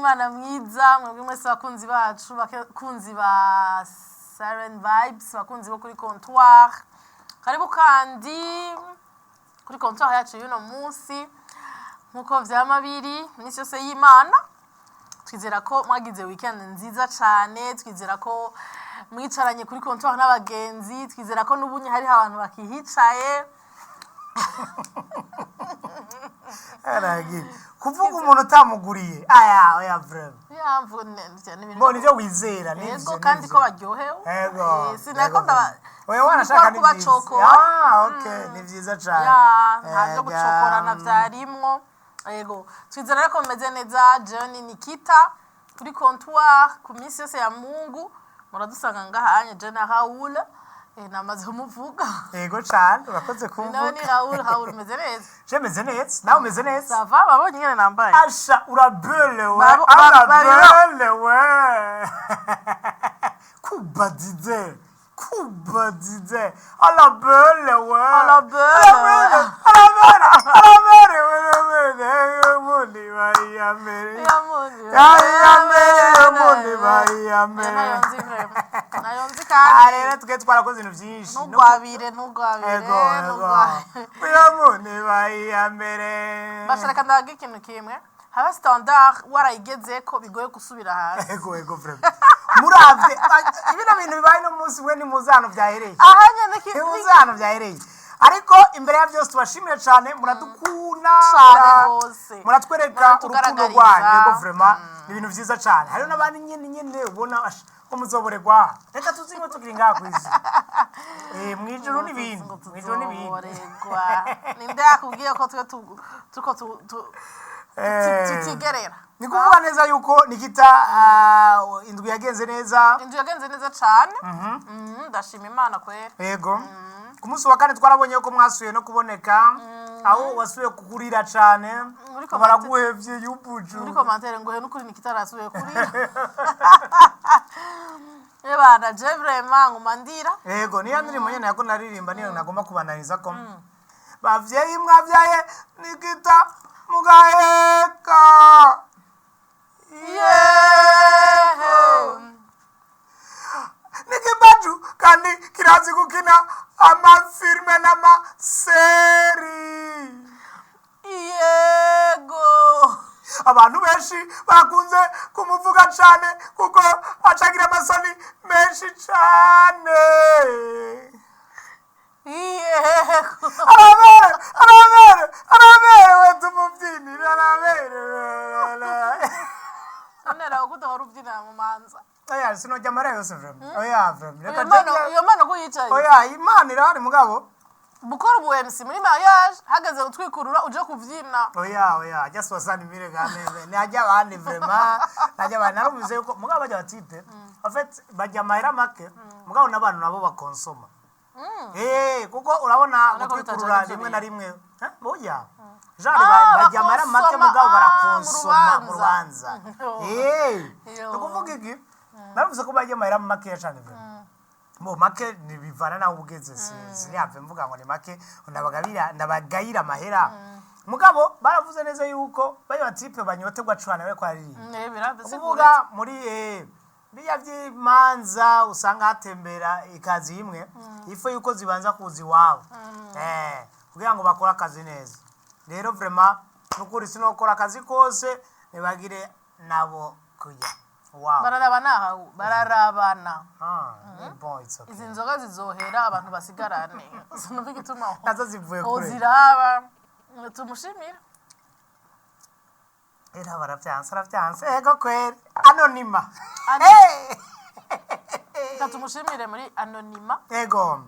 w'Imana mwiza mwebwe mwese bakunzi bacu bakunzi ba Siren Vibes bakunzi bo kuri comptoir karibu kandi kuri comptoir yacu y'uno munsi nkuko vyama biri n'isi yose y'Imana twizera ko mwagize weekend nziza cyane twizera ko mwicaranye kuri comptoir n'abagenzi twizera ko n'ubunye hari abantu bakihicaye aragi kuvuga umuntu utamuguriye oya vraiment mbona ivyo wizera nivyo kandi ko baryohewe yego sinako oya wanashaka ni okay ni vyiza cyane ntabyo gucokorana vyarimwo yego twizera ko meze neza Johnny Nikita kuri comptoir ku minsi yose ya Mungu muradusanga ngahanye Jena Raoul namaze umuvuga yego cyane urakoze kuvuga none Raoul meze neza je meze neza nawe meze neza sava babonye nyene nambaye asha urabele we arabele we kubadize alabele we alabele mundi bayamere nayonzi kandi rero tuge twarakoze ibintu byinshi ntugwabire mundi bayamere bashaka ndaga ikintu kimwe haba standard warayigeze ko bigoye gusubira hasi ego vraiment muravye ibino bintu bibaye no munsi we ni muzano vyahereye ahanye ni muzano vyahereye ariko imbere ya byose tubashimire cyane muradukunda cyane bose muratwereka urukundo rwanyu ego vraiment ni ibintu vyiza cyane hari n'abandi nyene ubona ko muzoboregwa reka tuzimwe tugira ngaha kwizi mwijuru n'ibindi ninde yakubwiye ko twe tuko tutigerera ni kuvuga neza yuko Nikita indwi yagenze neza cyane ndashima Imana kwera yego ku munsi wa kane twarabonye ko mwasuye no kuboneka aho wasuye kukurira cyane baraguhevye yubuju muri commentaire ngo he n'ukuri Nikita arasuye kurira Ebana je vraiment ngumandira yego niyo ndirimo nyene yako naririmba niyo nagomba kubananiza ko bavyeyi mwavyaye Nikita mugaheka nikibaju kandi kirazi gukina amafilme n'amaseri yego abantu benshi bakunze kumuvuga cyane kuko acagira amasoni menshi cyane yego arabere tumubyinira arabere nera ukuta warubyina mu manza oya sinojya mara yose vraiment oya vraiment iyo mana ko yicaye oya Imana irahari mugabo bukora ubu MC muri mariage hageze gutwikurura uje kuvyina oya just wasani mire gameme najya abandi vraiment najya abandi narubize yuko mugabo bajya batite en fait bajya mahera make mugabo n'abantu nabo bakonsoma kuko urabona gutwikurura rimwe na rimwe oya jari bajya mahera make mugabo barakonsoma mu rubanza ukuvuga iki narubize ko bajya mahera make cyane vraiment make ni bivana naho ubugeze siniyapfe mvuga ngo ni make ndabagayira amahera mugabo baravuze neza yuko bayo batipe banyotegwa cwana we kwa riri kuvuga muri biya by'imanza usanga hatembera ikazi imwe ifu yuko zibanza kuzi wabo kugira ngo bakora akazi neza rero vraiment nukuri sinokora akazi kose nibagire nabo kuya wow bararabana bon it's okay izi nzoga zizohera abantu basigarane sinumva igituma nazo zivuye kure oziraba tumushimira era baravyanse ego kweri anonima tumushimire muri anonima ego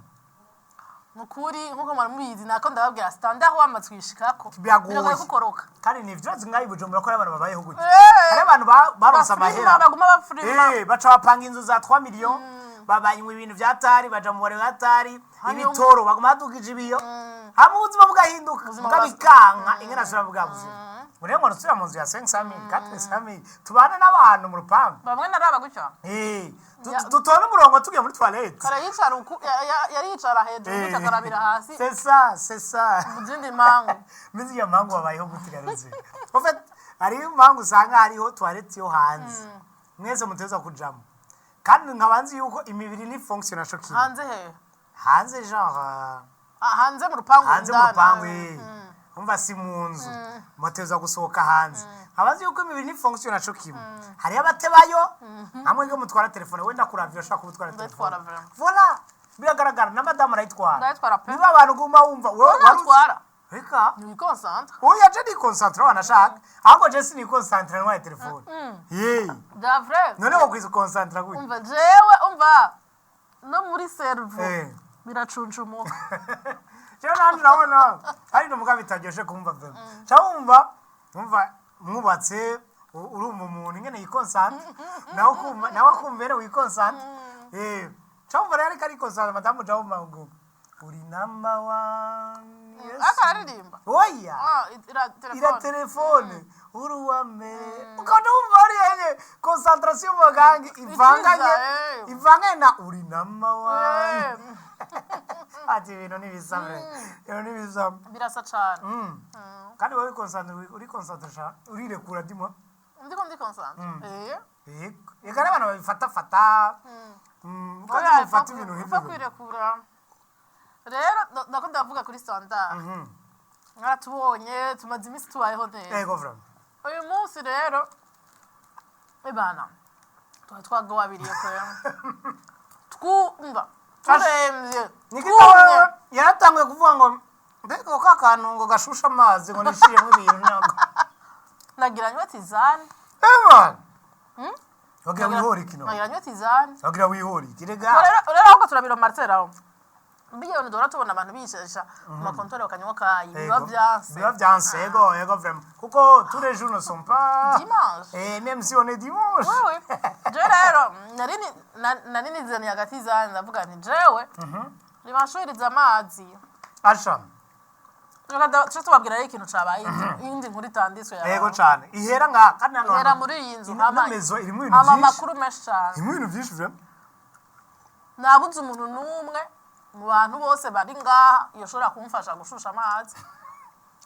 nukuri nkuko mwaramubizi nako ndababwira standard wamatswishikako biragoye kukoroka kandi ni vyo zingayi Bujumbura ko abantu babayeho gutya hari abantu baronsa amahera baguma bafurima baca bapanga inzu za 3 million babanywa ibintu vyatari baja mu bare batari ibitoro baguma badugije ibiyo hamwe ubuzima bugahinduka mukabikanka ingena sura bwabuze Murengo nusira mu nzu ya 500 400 tubane n'abantu mu rupangu bamwe naraba gutya tutone umurongo tugiye muri toilette kara yicara yari yicara hejuru cyakarabira hasi c'est ça muzindi mangu mizi ya mangu babayeho gutigaruze en fait hariho impamvu usanga hariho toilette yo hanze mwese muteza kujamo kandi nkaba nzi yuko imibiri ni fonction naco kimwe hanze he hanze genre hanze mu rupangu hanze mu rupangu umva si mu nzu muteza gusohoka hanze abazi yuko imibiri ni fonction naco kimwe hari abatebayo hamwe ngo mutwara telefone wenda kuravira shaka kubutwara telefone voilà biragaragara na madame arayitwara pe niba abantu guma wumva wowe watwara reka ni concentre oya je ni concentre wanashaka ahubwo je ni concentre na telefone da vrai none wakwiza concentre gute umva jewe umva no muri servo biracuncumu je nandi naona ari no mugabe tageshe kumva vema cyumva umva mwubatse urumva umuntu ngene yikonsantre nawe kumbere wikonsantre cyumva rero kari concentre madamu jawuma ngo uri number 1 akaririmba oya ira telefone uruwa mbere ukanda umva ari yenye concentration mugangi ivanganye na uri number 1 ati ibintu nibisamre birasa cyane kandi wowe uri concentre urirekura dimo ndi concentre yegara abantu babifata kandi bafata ibintu nk'ibyo kwirekura rero ndako ndavuga kuri standard mwaratubonye tumaze iminsi tubayeho neza yego vraiment uyu munsi rero ebana twagawabiriye ko twumva turemye nikitawe yaratanguye kuvuga ngo mbega ko akantu ngo gashusha amazi ngo nishiremo ibintu nyago nagiranywe tizani ebana wagira wihori kino nagiranywe tizani wagira wihori kirega rero ahubwo turabiro Marcel aho mbiye ndora tubona abantu bishesha mu makontore bakanywa kayi biba byanse yego vraiment kuko tous les jours ne sont pas dimanche même si on est dimanche oui je rero nari nizani hagati zani ndavuga nti jewe limashwiriza amazi asha cyo tubabwira ikintu cabaye indi nkuri tandiswe ya yego cyane ihera nga kandi hano ihera muri iyi nzu amamezo irimo ibintu byinshi amakuru menshi cyane irimo ibintu byinshi vraiment nabuze umuntu numwe mu bantu bose bari ngaha yoshobora kumfasha gushusha amazi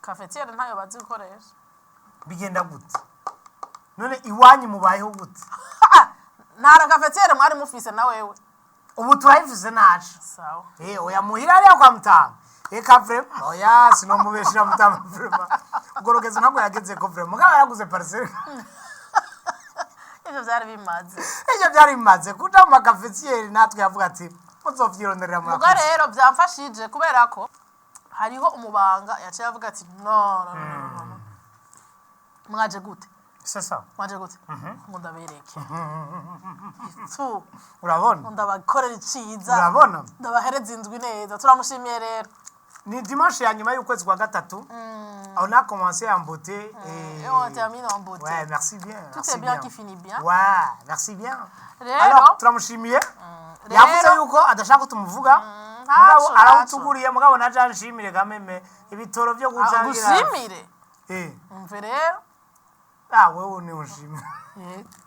cafetiere ntayo bazi gukoresha bigenda gute none iwanyu mubayeho gute ntara cafetiere mwari mufise na wewe ubu turayivuze nacu sawa oya muhira ariya kwa mutanga eka vraiment oya sinomubeshira mutanga vraiment gorogeza ntabwo yageze ko vraiment mugabo yaraguze parcelle ivyo byari bimaze kuja mu cafetiere natwe yavuga ati muzovyironderera muri muga rero byamfashije kubera ko hariho umubanga yaciye avuga ati no mwaje gute c'est ça mwaje gute ngo ndabereke urabona ndabakorera iciza urabona ndabahereza inzwi neza turamushimiye rero ni dimanche ya nyuma y'ukwezi kwa gatatu on a commencé en beauté et on termine en beauté ouais merci bien tout est bien qui finit bien ouais merci bien alors turamushimiye yavuze yuko adashaka tumuvuga mugabo arawutuguriye mugabo na Jean Shimire gameme ibitoro byo gucangira gushimire umve rero wewe ni ushimire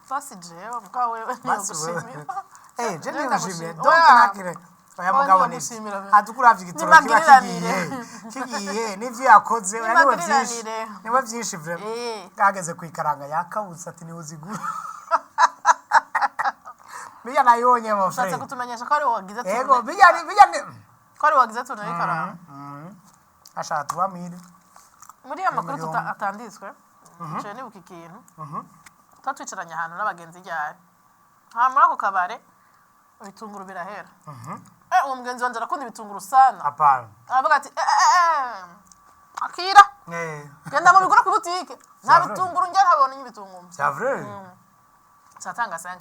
fasi jewe mugabo wewe ni ugushimira je ni ushimire donc nakire oya mugabo ni adukuravye igitoro kiba kigiye n'ivyo yakoze niwe byinshi vraiment gageze kwikaranga yakabutse ati niwe uzigura biya nayonye mo frère kutumenyesha ko ari wagize turne yego biya ko ari wagize turne ikaranga asha tubamire muri ya makuru atanditswe cyo nibuka ikintu tatwicaranye ahantu n'abagenzi ryari muri ako kabare ibitunguru birahera uwo mugenzi wanje arakunda ibitunguru sana apana aravuga ati akira genda mu bigura ku butike nta bitunguru njye ntabona ibitunguru c'est vrai satanga 5000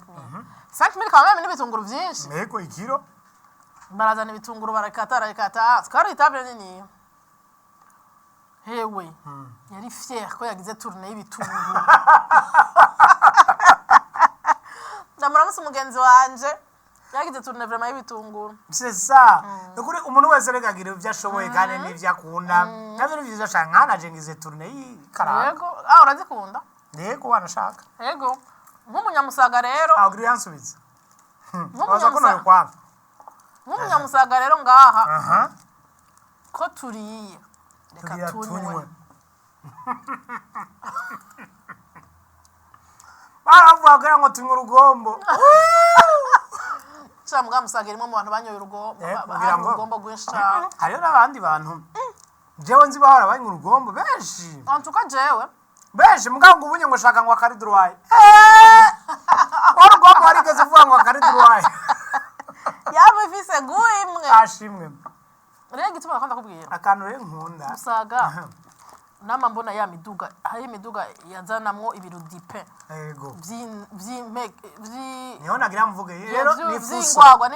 5000 quand même n'ibitunguru byinshi meko ikiro barazana ibitunguru barakata skari table nini hewe yari fier ko yagize tourner y'ibitunguru ndamuramusa umugenzi wanje yagize tourner vraiment y'ibitunguru c'est ça ukuri umuntu wese regagira ibyo ashoboye kandi n'ivyo akunda navyo nivyo cyane naje ngize tourner y'ikaranga yego urazikunda yego wanashaka yego nk'umunyamusaga rero agri yansubiza waza ko nayo kwanga nk'umunyamusaga rero ngaha ko turiye reka tunywe tuvuga kugira ngo tunywe urugombo Cha muga musaga irimo mu bantu banyoye urugombo kugira ngo urugombo rwinshi cyane hariyo n'abandi bantu jewe nzi bahora banywa urugombo benshi antuka jewe benshi mugabo ngo ubunye ngo shaka ngo akari droit urugombo warigeze uvuga ngo akari droit yaba ifise guimwe ashimwe rero gituma nakunda kubwira akantu rero nkunda musaga nama mbona ya miduga hari imiduga yazanamwo ibirudipe yego niho nagira mvuge rero nifuso zingwagwa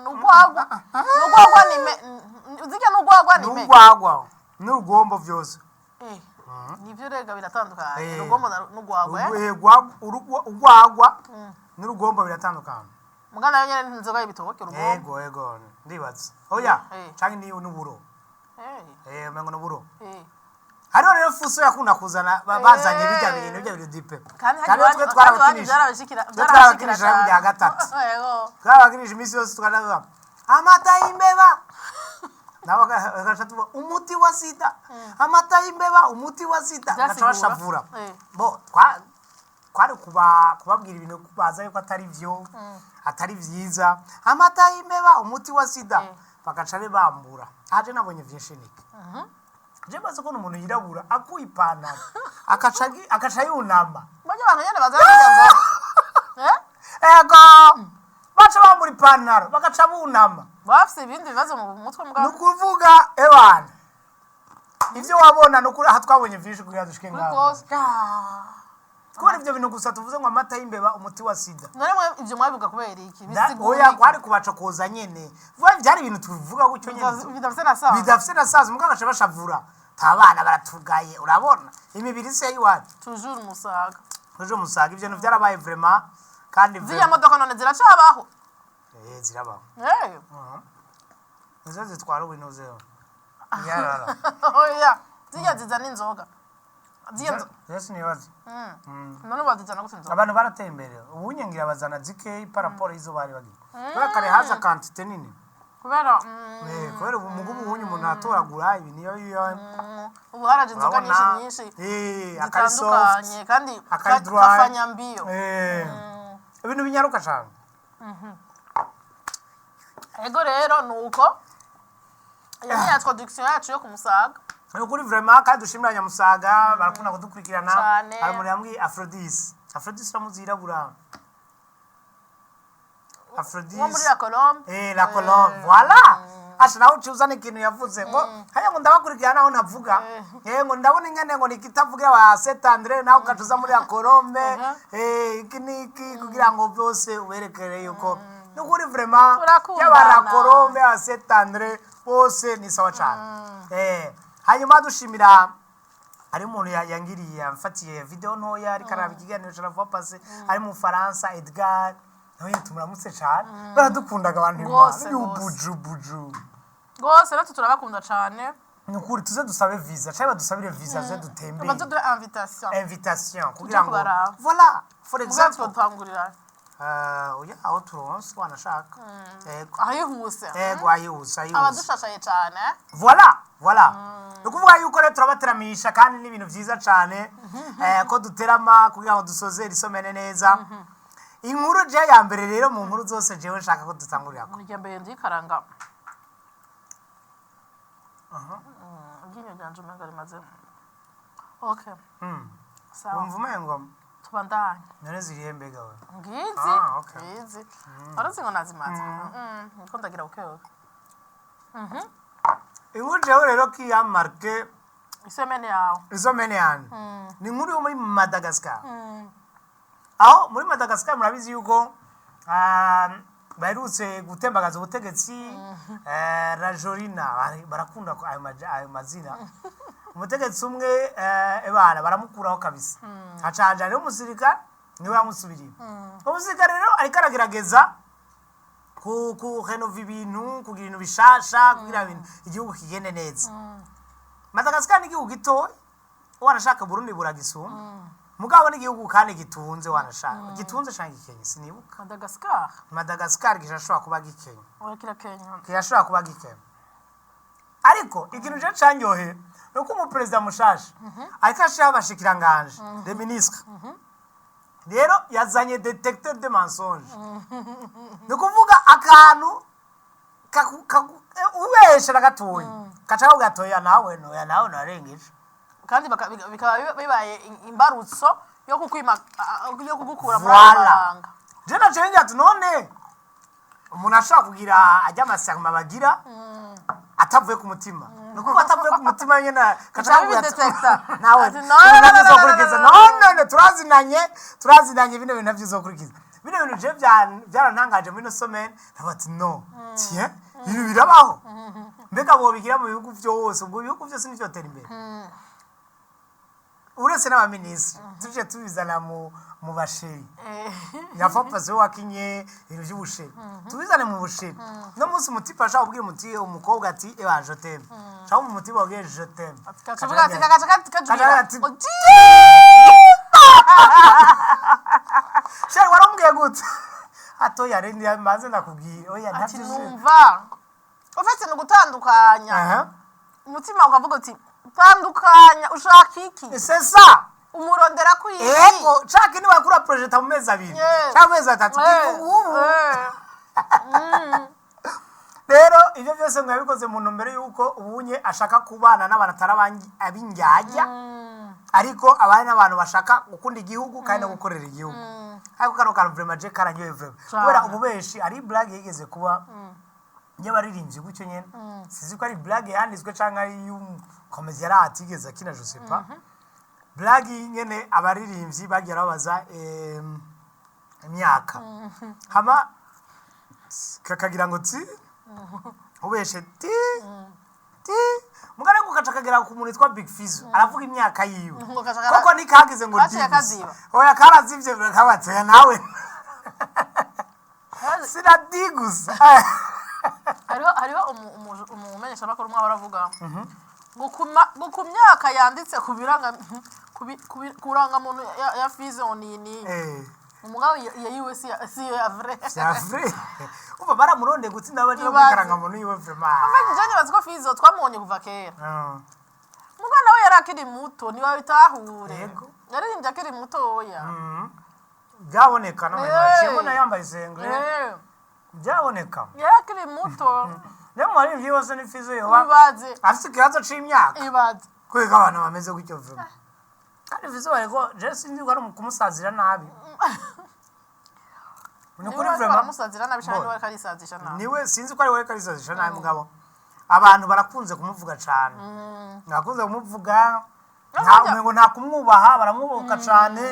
nugwagwa uzike nugwagwa nime nugwagwa n'urugombo byose nivyo rega biratandukanye urugombo nugwagwa ugwagwa n'urugombo biratandukanye mugana yo nyene nzoga y'ibitoke urugombo yego ndibaza oya canke ni n'uburo mengo n'uburo hariho rero fuso yakunda kuzana bazanye bijya bintu dipe kandi twe twarabakinisha ya gatatu twarabakinisha imisi yose tukanaga amata y'imbeba nabo gashatu umuti wa sida amata y'imbeba umuti wa sida gacabashavura bo kwari kubabwira ibintu kubaza yuko atari byo atari vyiza amata y'imbeba umuti wa sida bagaca bambura aje nabonye vyinshi niki Jembaze ko umuntu yirabura akuyipantaro akaca yunama. Bajya abantu nyene bazara ego baca bambura ipantaro bagaca bunama. Bafise ibindi bibazo mu mutwe mugabo. Nukuvuga ebana. Ivyo wabona nukuri aha twabonye vyinshi kugira dushike ngaho. Kubera ivyo bintu gusa tuvuze ngo amata y'imbeba umuti wa sida. None mwe ivyo mwabivuga kubera iki? Oya kwari kubacokoza nyene. Vuba byari ibintu tuvuga gucyo nyene. Bidafise na sazi muganga gaca bashavura. Tabana baratugaye urabona imibiri se yiwacu. Toujours musaga. Toujours musaga ivyo bintu byarabaye vraiment kandi ziya modoka none ziracabaho. Zirabaho. Nizo zitwara ibintu zero. Yarara. Oya ziya zizana inzoga. Yes nibazi. None bazizana gute inzoga? Abantu baratembere. Ubunyengira bazana zike paraporo izo bari bagiye. Bakare haza quantité nini. Kubera kubera umugubu ubunye umuntu atoragura ibi niyo ubu haraje inzoga nyinshi zitandukanye kandi kafanya mbio. Ibintu binyaruka cyane. Ego rero nuko iyo ni introduction yacu yo kumusaga. Nukuri vraiment kandi dushimira Nyamusaga barakunda kudukurikirana hari umuntu yambwiye Aphrodis ramuzirabura Aphrodis muri la Colombe la Colombe voilà asha nawe ucuzana ikintu yavuze ngo haya ngo ndabakurikirana aho navuga ngo ndabona ingene ngo nikitavugira wa Saint Andre nawe ukacuza muri la Colombe iki kugira ngo byose uberekere yuko nukuri vraiment y'abara Colombe wa Saint Andre bose ni sawa cyane hanyuma dushimira ari umuntu yangiriye amfatiye video ntoya ari karaba ikiganiro cyaravuga passe ari mu Faransa Edgar nawe tumuramutse cyane baradukundaga abantu y'ubujubuju gose natwe turabakunda cyane nukuri tuze dusabe visa cyangwa dusabire visa ze dutembe tubaze invitation kugira ngo voilà for example twangurira oya aho turonse wanashaka ahihuse ahihuse abadushashaye cyane voilà nukuvuga yuko rero turabateramisha kandi n'ibintu vyiza cyane ko duterama kugira ngo dusozere isomene neza inkuru je ya mbere rero mu nkuru zose jewe nshaka ko dutangurira ko njye mbere ndikaranga nginyo janje mengari maze okay sawa umvumengo tubandanye none ziriye mbega we ngizi arazi ngo nazimaze niko ndagira ukewe inkuru jewe rero ki ya marke isomene yawe ni inkuru yo muri Madagascar aho muri Madagascar murabizi yuko baherutse gutembagaza ubutegetsi Rajolina barakunda ayo mazina umutegetsi umwe ebana baramukuraho kabisa acanja rero umusirikare niwe yamusubiriye umusirikare rero ariko aragerageza ku renova ibintu kugira ibintu bishasha kugira igihugu kigende neza Madagascar ni igihugu gito wanashaka Burundi buragisuma mugabo ni igihugu kandi gitunze wanashaka gitunze cyangwa gikenye sinibuka Madagascar gishashobora kuba gikenye kirashobora kuba gikenye ariko ikintu cyo canyohe nuko umuperezida mushasha ariko ashaka abashikiranganje de ministre rero yazanye detecteur de mensonge ni ukuvuga akantu ubeshera gatoya gaca kavuga atoya nawe narengeje kandi bikaba bibaye imbarutso yo kugukura muri Voilà. amabanga je naciye ngira ati none umuntu ashobora kugira ajya amashyamba bagira atavuye ku mutima ni ukuvuga atavuye ku mutima nyine gaca kavuga ati nawe ntazokurikiza none turazinanye bino bintu ntabyizokurikiza bino bintu je byarantangaje muri ino somene ndavuga ati no tiye ibi birabaho mbega bobigira mu bihugu byose ubwo ibihugu byose ntibyotera imbere uretse n'abaminisitiri tuje tubizana mu basheri yafapaze wakinye ibintu by'ubusheri tubizane mu busheri no munsi umutipe ashaka kubwira umuti umukobwa ati ewa je t'aime cyangwa umutipe wabwiye je t'aime kavuga ati kajurira sheri warambwiye gute atoya rendi maze ndakubwira oya ati numva ufite no gutandukanya umutima ukavuga uti tandukanya ushaka iki c'est ça umurondera kwiki yego chaki ni wakura project mu mezi abiri cyangwa mezi atatu rero ibyo byose mwabikoze mu ntumbero yuko ubunye ashaka kubana n'abantu atari abinjyajya ariko abari n'abantu bashaka gukunda igihugu kandi no gukorera igihugu ariko kano kantu vraiment je karanyoye vraiment kubera ububeshi ari blague yigeze kuba y'abaririmbyi gutyo nyene sizi ko ari blague yanditswe canke ari y'umukomezi yari atigeze akina je sais pas blague nyene abaririmbyi bagira babaza imyaka hama kakagira ngo ti ubeshe ti mugare gukaca kagera ku muntu witwa Big Fizzo aravuga imyaka yiwe koko nikagize ngo oya karazivye kabatse nawe sinadigusa hariho umumenyesha makuru umwe aravuga ngo ku myaka yanditse ku biranga kuranga muntu ya Fizzo nini umugabo ya US si ya vrai uba baramuronde gutsinda baje kwikaranga muntu yiwe vraiment afanye janye baziko Fizzo twamonye kuva kera mugana we yarakiri muto ni babitahure yaririmbye akiri muto oya byaboneka no mwashibona yambaye sengre byaboneka yarakiri muto Nemari byose ni Fizzo yoba ibaze afite ikibazo c'imyaka ibaze kwega abantu bameze gutyo vraiment kandi Fizzo ariko je sinzi ko ari kumusazira nabi Nukuri vraiment musazira nabi cyane we karisazisha nabi niwe sinzi ko ari we karisazisha nabi mugabo abantu barakunze kumuvuga cyane nakunze kumuvuga nta kumwubaha baramwubaha cyane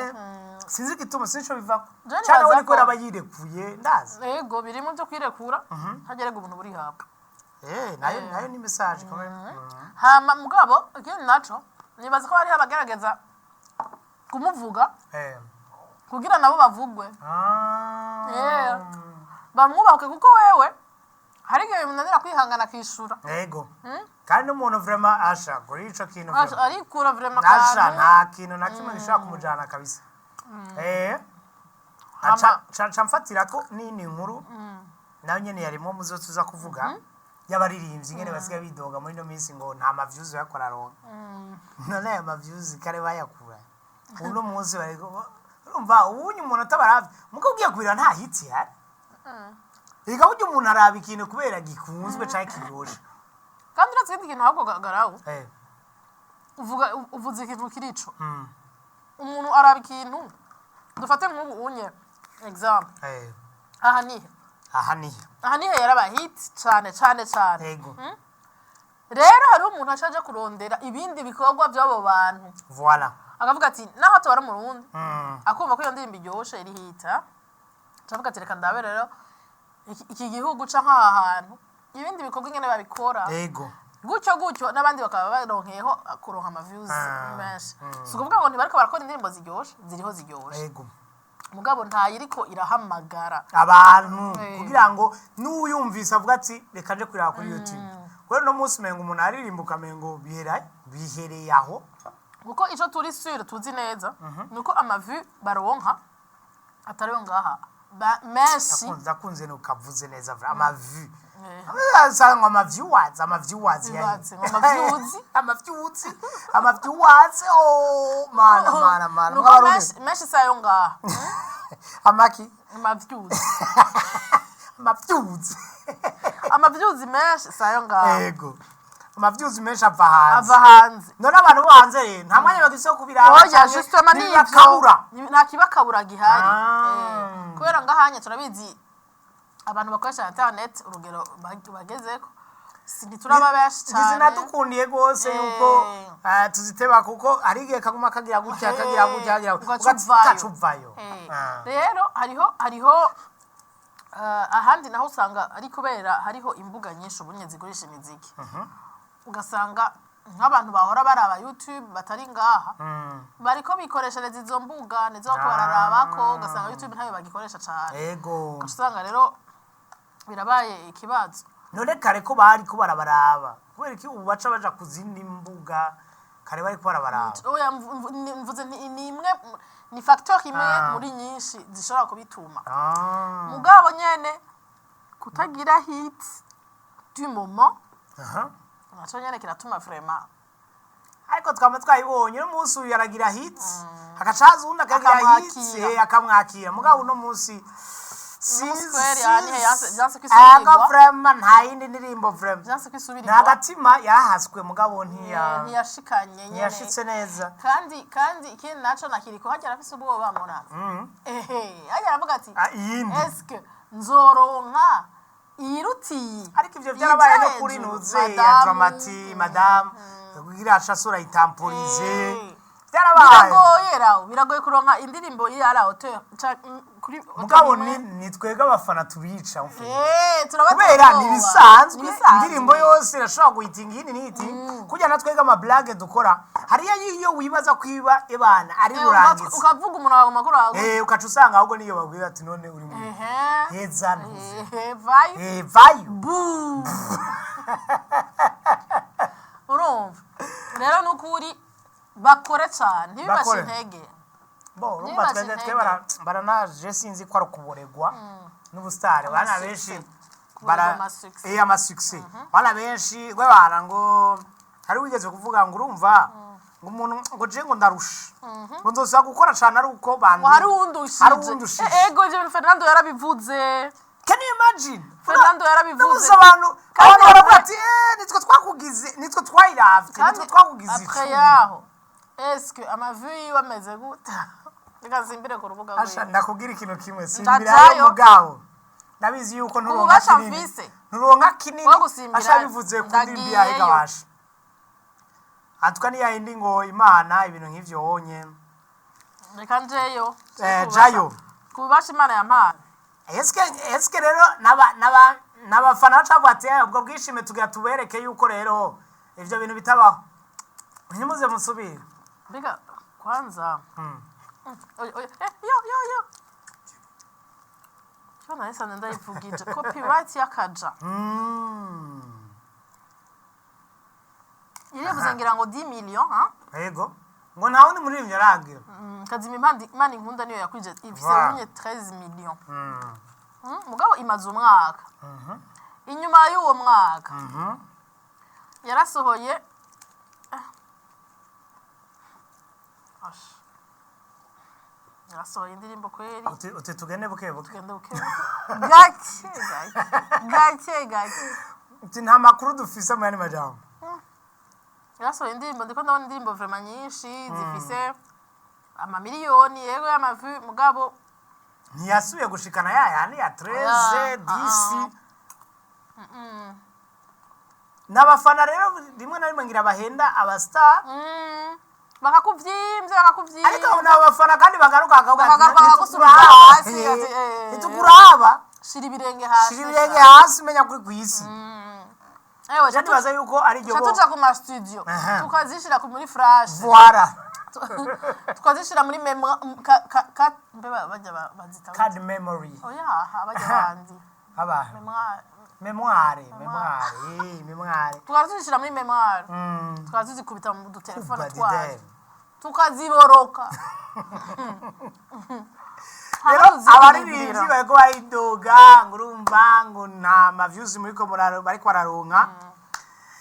sinzi igituma sinco bivako cyane we ko abayirekuye ndazi yego birimo byo kwirekura hagerega ubuntu buri habwa nayo ni message kamwe hama mugabo ikintu naco nibaza ko ari abagerageza kumuvuga kugira nabo bavugwe bamwubake kuko wewe hari igihe bimunanira kwihangana kishura yego kandi umuntu vraiment asha kuri ico kintu arikura vraiment asha nta kintu na kimwe gishaka kumujana kabisa acha mfatira ko nini nkuru nayo nyene yarimo muzo tuza kuvuga y'abaririmbyi nyene basiga bidoga muri no minsi ngo nta maviews yakora ronka none aya maviews kare bayakura uno munsi bariko urumva ubunye umuntu atabaravye muko ugiye kubira nta hiti hari ika buryo umuntu araba ikintu kubera gikunzwe cyane kiryoshe kandi uratsinda ikintu ahubwo garawo uvuze ikintu kirico umuntu araba ikintu dufate nk'ubu unye example aha nihe yaraba hit cyane yego rero hari umuntu ashaje kurondera ibindi bikorwa by'abo bantu voilà akavuga ati naho tubara mu Burundi akumva ko iyo ndirimbo iryoshe iri hita akavuga ati reka ndabe rero iki gihugu ca nk'ahantu ibindi bikorwa ingene babikora yego gutyo n'abandi bakaba baronkeyeho kuronka ama views menshi sukuvuga ngo ntibariko barakora indirimbo ziryoshe ziriho ziryoshe yego mugabo ntayiriko irahamagara abantu kugira ngo n'uyumvise avuga ati reka nje kurira kuri YouTube kwero no munsi mengo umuntu aririmbuka mengo bihereye aho kuko ico turi sure tuzi neza nuko ama view baronka atariyo ngaha menshi ndakunze no kavuze neza ama view asanga amaviewers Ibatse, amaviewers oh mana nuko menshi sayo ngaha amaki amavyuzi amavyuzi amavyuzi menshi sayo ngaha yego amavyuzi menshi ava hanze none abantu bo hanze rero nta mwanya bagise kubiraba oya justement nivyo nta kibakabura gihari kubera ngahanya turabizi abantu bakoresha internet urugero bagezeko sindituraba benshi cyane zinadukundiye gose yuko tuziteba kuko ari igihe kaguma kagira gutya ugacuvayo rero hariho ahandi naho usanga ari kubera hariho imbuga nyinshi ubunye zigurisha imiziki ugasanga nk'abantu bahora baraba YouTube batari ngaha bariko bikoreshereza izo mbuga nizo ko bararabako ugasanga YouTube ntayo bagikoresha cyane yego usanga rero birabaye ikibazo none kare ko bari ko barabaraba kubera iki ubu baca baja kuzindi mbuga kare bari ko barabaraba oya mvuze ni imwe ni factor imwe muri nyinshi zishobora kubituma mugabo nyene kutagira hit du moment naco nyene kiratuma vraiment ariko twama twayibonye no munsi yaragira hit akacaza undi akagira hit akamwakira mugabo no munsi nta yindi ndirimbo ntagatima yahaswe mugabo ntiyashitse neza kandi ikindi naco nakiriko hajya arafise ubwoba murana hajya aravuga ati eske nzoronka iyirutiye ariko ivyo vyarabaye no kuri nuze ya Dramati madame kugira ashasura itampurize biragoye kuronka indirimbo iri ara auteur kuri mugabo ni twega abafana tubica kubera nibisanzwe indirimbo yose irashobora guhitinga ini niti kujya na twega ama blague dukora hariya iyo wibaza kwiba ebana ari rurangiza ukavuga umuntu wawe makuru wawe ukaca usanga ahubwo niyo babwira ati none uri mu heza vayu urumva rero nukuri bakore cyane ntibibashe intege bo urumva twebwe baranaje sinzi ko ari kuboregwa n'ubustare bana benshi ama success bana benshi gwe bana ngo hari wigeze kuvuga ngo urumva ngo umuntu ngo je ngo ndarusha ngo nzosa gukora cyane ari uko bantu hari undushije ego je Fernando yarabivuze. Can you imagine? Fernando yarabivuze. Abantu baravuga ati nitwe twakugize nitwe twayiravye nitwe twakugize après yaho est-ce que amavuyi wameze guta igazimbire ku rubuga rwe ndakubwira ikintu kimwe simbira mugabo nabizi yuko nturonka kinini nturonka kinini ashabivuze kuri biya igabasha atwa ni yindi ngo imana ibintu nk'ivyo wonye reka njeyo jayo kubasha imana ya mpana eske rero n'abafana bacavuga ati ubwo bwishime tugira tubereke yuko rero ivyo bintu bitabaho ntimuze musubire biga kwanza yo Chana esa nenda ifugije copyright yakaja irivuze ngira ngo 10 millions yego ngo nta wundi muri ivyo ragira kazima imani nkunda niyo yakwije ifise unye 13 millions mugabo imaze umwaka inyuma y'uwo mwaka yarasohoye yarasohoye indirimbo kweri uti tugende buke gake uti nta makuru dufise mu yandi majambo yarasohoye indirimbo ndiko ndabona indirimbo vraiment nyinshi zifise amamiliyoni yego y'amavu mugabo ntiyasubiye gushikana yayandi ya 13 10 n'abafana rero rimwe na rimwe ngira bahenda abastar bakakuvyimbye ariko n'abafana kandi bagaruka bakagusubiza hasi itukuraba shira ibirenge hasi menya kuri kwisi ewe je tubaza yuko ari ryo bo tuja ku ma studio tukazishira ku muri flash voilà tukazishira muri mbeba bajya bazita card memory oya abajya bandi aba memoire tukazishira muri memoire tukazikubita mu dutelefone twaje tukaziboroka rero abaririmbyi bariko bayidoga ngo urumva ngo nta maviews muriko bariko bararonka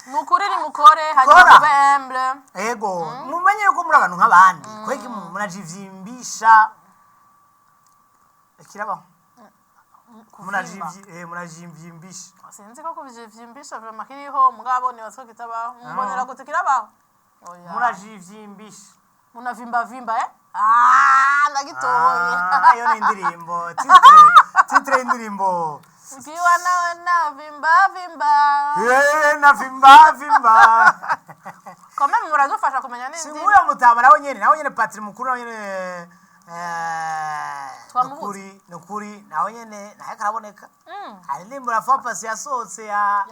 nukuri nimukore hanyuma mube humble ego mumenye yuko muri abantu nk'abandi kweki munajivimbisha ikirabaho munajimvimbisha sinzi ko kubijivimbisha vraiment kiriho mugabo nibatswe kitabaho mbonera gute kirabaho munajivyimbisha munavimba vimba nagitoye iyo ni indirimbo titre indirimbo ukiwa na vimba na vimba kome muradufasha kumenya nindi simuyo mutama nawe nyene Patri mukuru nawe nyene nukuri nawe nyene naye karaboneka hari indirimbo ya Fapasi yasohotse ya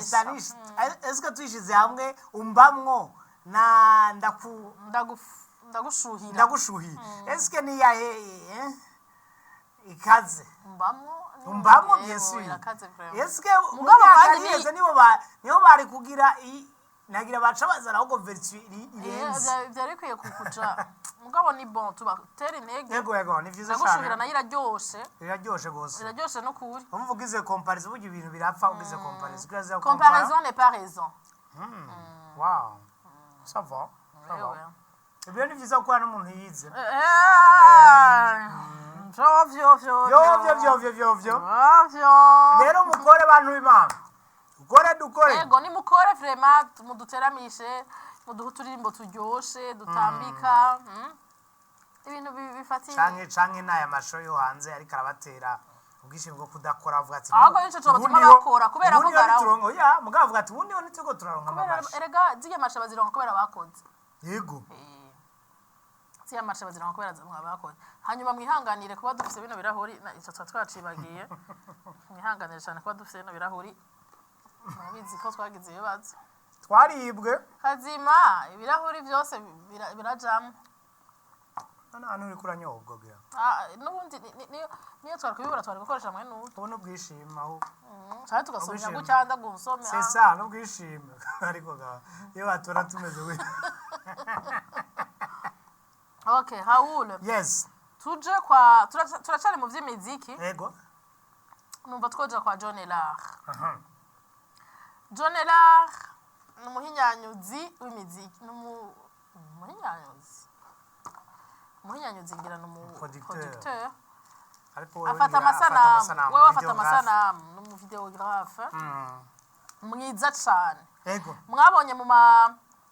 Stanish eske tuyishize hamwe umbamwo na ndagushuhira eske ni ya ikaze umbamwo byese eske mugabo niho bari kugira nagira baca bazana ahubwo version irenze byari kwiye kukuja mugabo ni bon tuba teri intege yego ni vyiza cyane ndagushuhira nayo iraryoshe gose iraryoshe no kuri umuvugize comparison buryo ibintu birapfa ugize comparison comparaison n'est pas raison wow ça va ibyo ni vyiza gukora n'umuntu yize vyo rero mukore bantu b'Imana dukore ego ni mukore vraiment muduteramishe muduhuturirimbo turyoshe dutambika ibintu bifatiye canke naya masho yo hanze ariko arabatera ubwishimo bwo kudakora avuga ati ahubwo nico cyo batuma bakora kubera ko garaho mugabo avuga ati ubundi ni tuko turaronka amamasho erega zige masha bazironka kubera bakoze yego zige masha bazironka kubera bakoze hanyuma mwihanganire kuba dufise bino birahuri ico twacibagiye mwihanganire cyane kuba dufise bino birahuri mubizi ko twagize ibibazo twaribwe kazima ibirahuri byose birajamo none uri kuranyobwa gira nubundi niyo twari kubibura twari gukoresha mwe n'ubu ubona ubwishima aho cyane tugasomya gucyanda gusome c'est ça n'ubwishima ariko iyo batora tumeze we okay Raoul yes tuje kwa turacari mu vy'imiziki yego numva twoja kwa John Elar John Elar numuhinyanyuzi w'imiziki umuhinyanyuzi ngira producteur afata amasanamu wewe afata amasanamu numu videographe mwiza cyane yego mwabonye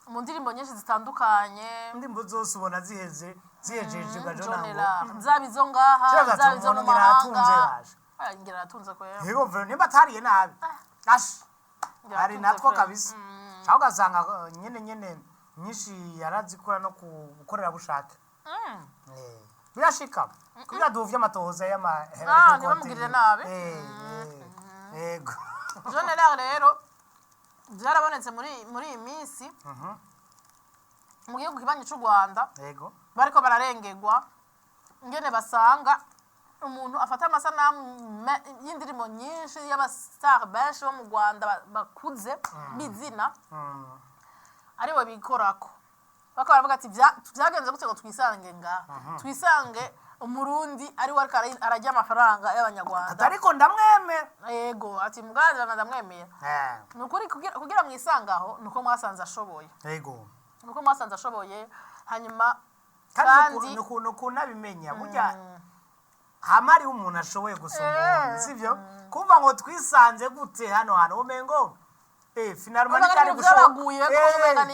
mu ndirimbo nyinshi zitandukanye indirimbo zose ubona zihejeje ga John Elar zabizo ngaha zabizo mu mahanga ngira atunze ko yego vero nimba tariye nabi ash ari natwo kabisa cyangwa ugasanga nyene nyinshi yarazikora no gukorera bushake birashika kugira duvye amatohoza y'amahera ntibamugirire nabi yego John Elar rero byarabonetse muri iyi minsi mu gihugu kibanyi cy'u Rwanda yego bariko bararengegwa ngene basanga umuntu afata amasanamu y'indirimo nyinshi y'abastar benshi bo mu Rwanda bakuze bizina ariwe bikorako bakaba baravuga ati byagenze gute ngo twisange twisange umurundi ari wariko arajya amafaranga y'abanyarwanda ariko ndamwemera yego ati muganira ndamwemera nukuri kugira mwisangaho nuko mwasanze ashoboye yego nuko mwasanze ashoboye hanyuma kandi nuko nabimenya burya hamari umuntu ashoboye gusoma sivyo kumva ngo twisanze gute hano umengo finalement cyari gushoboka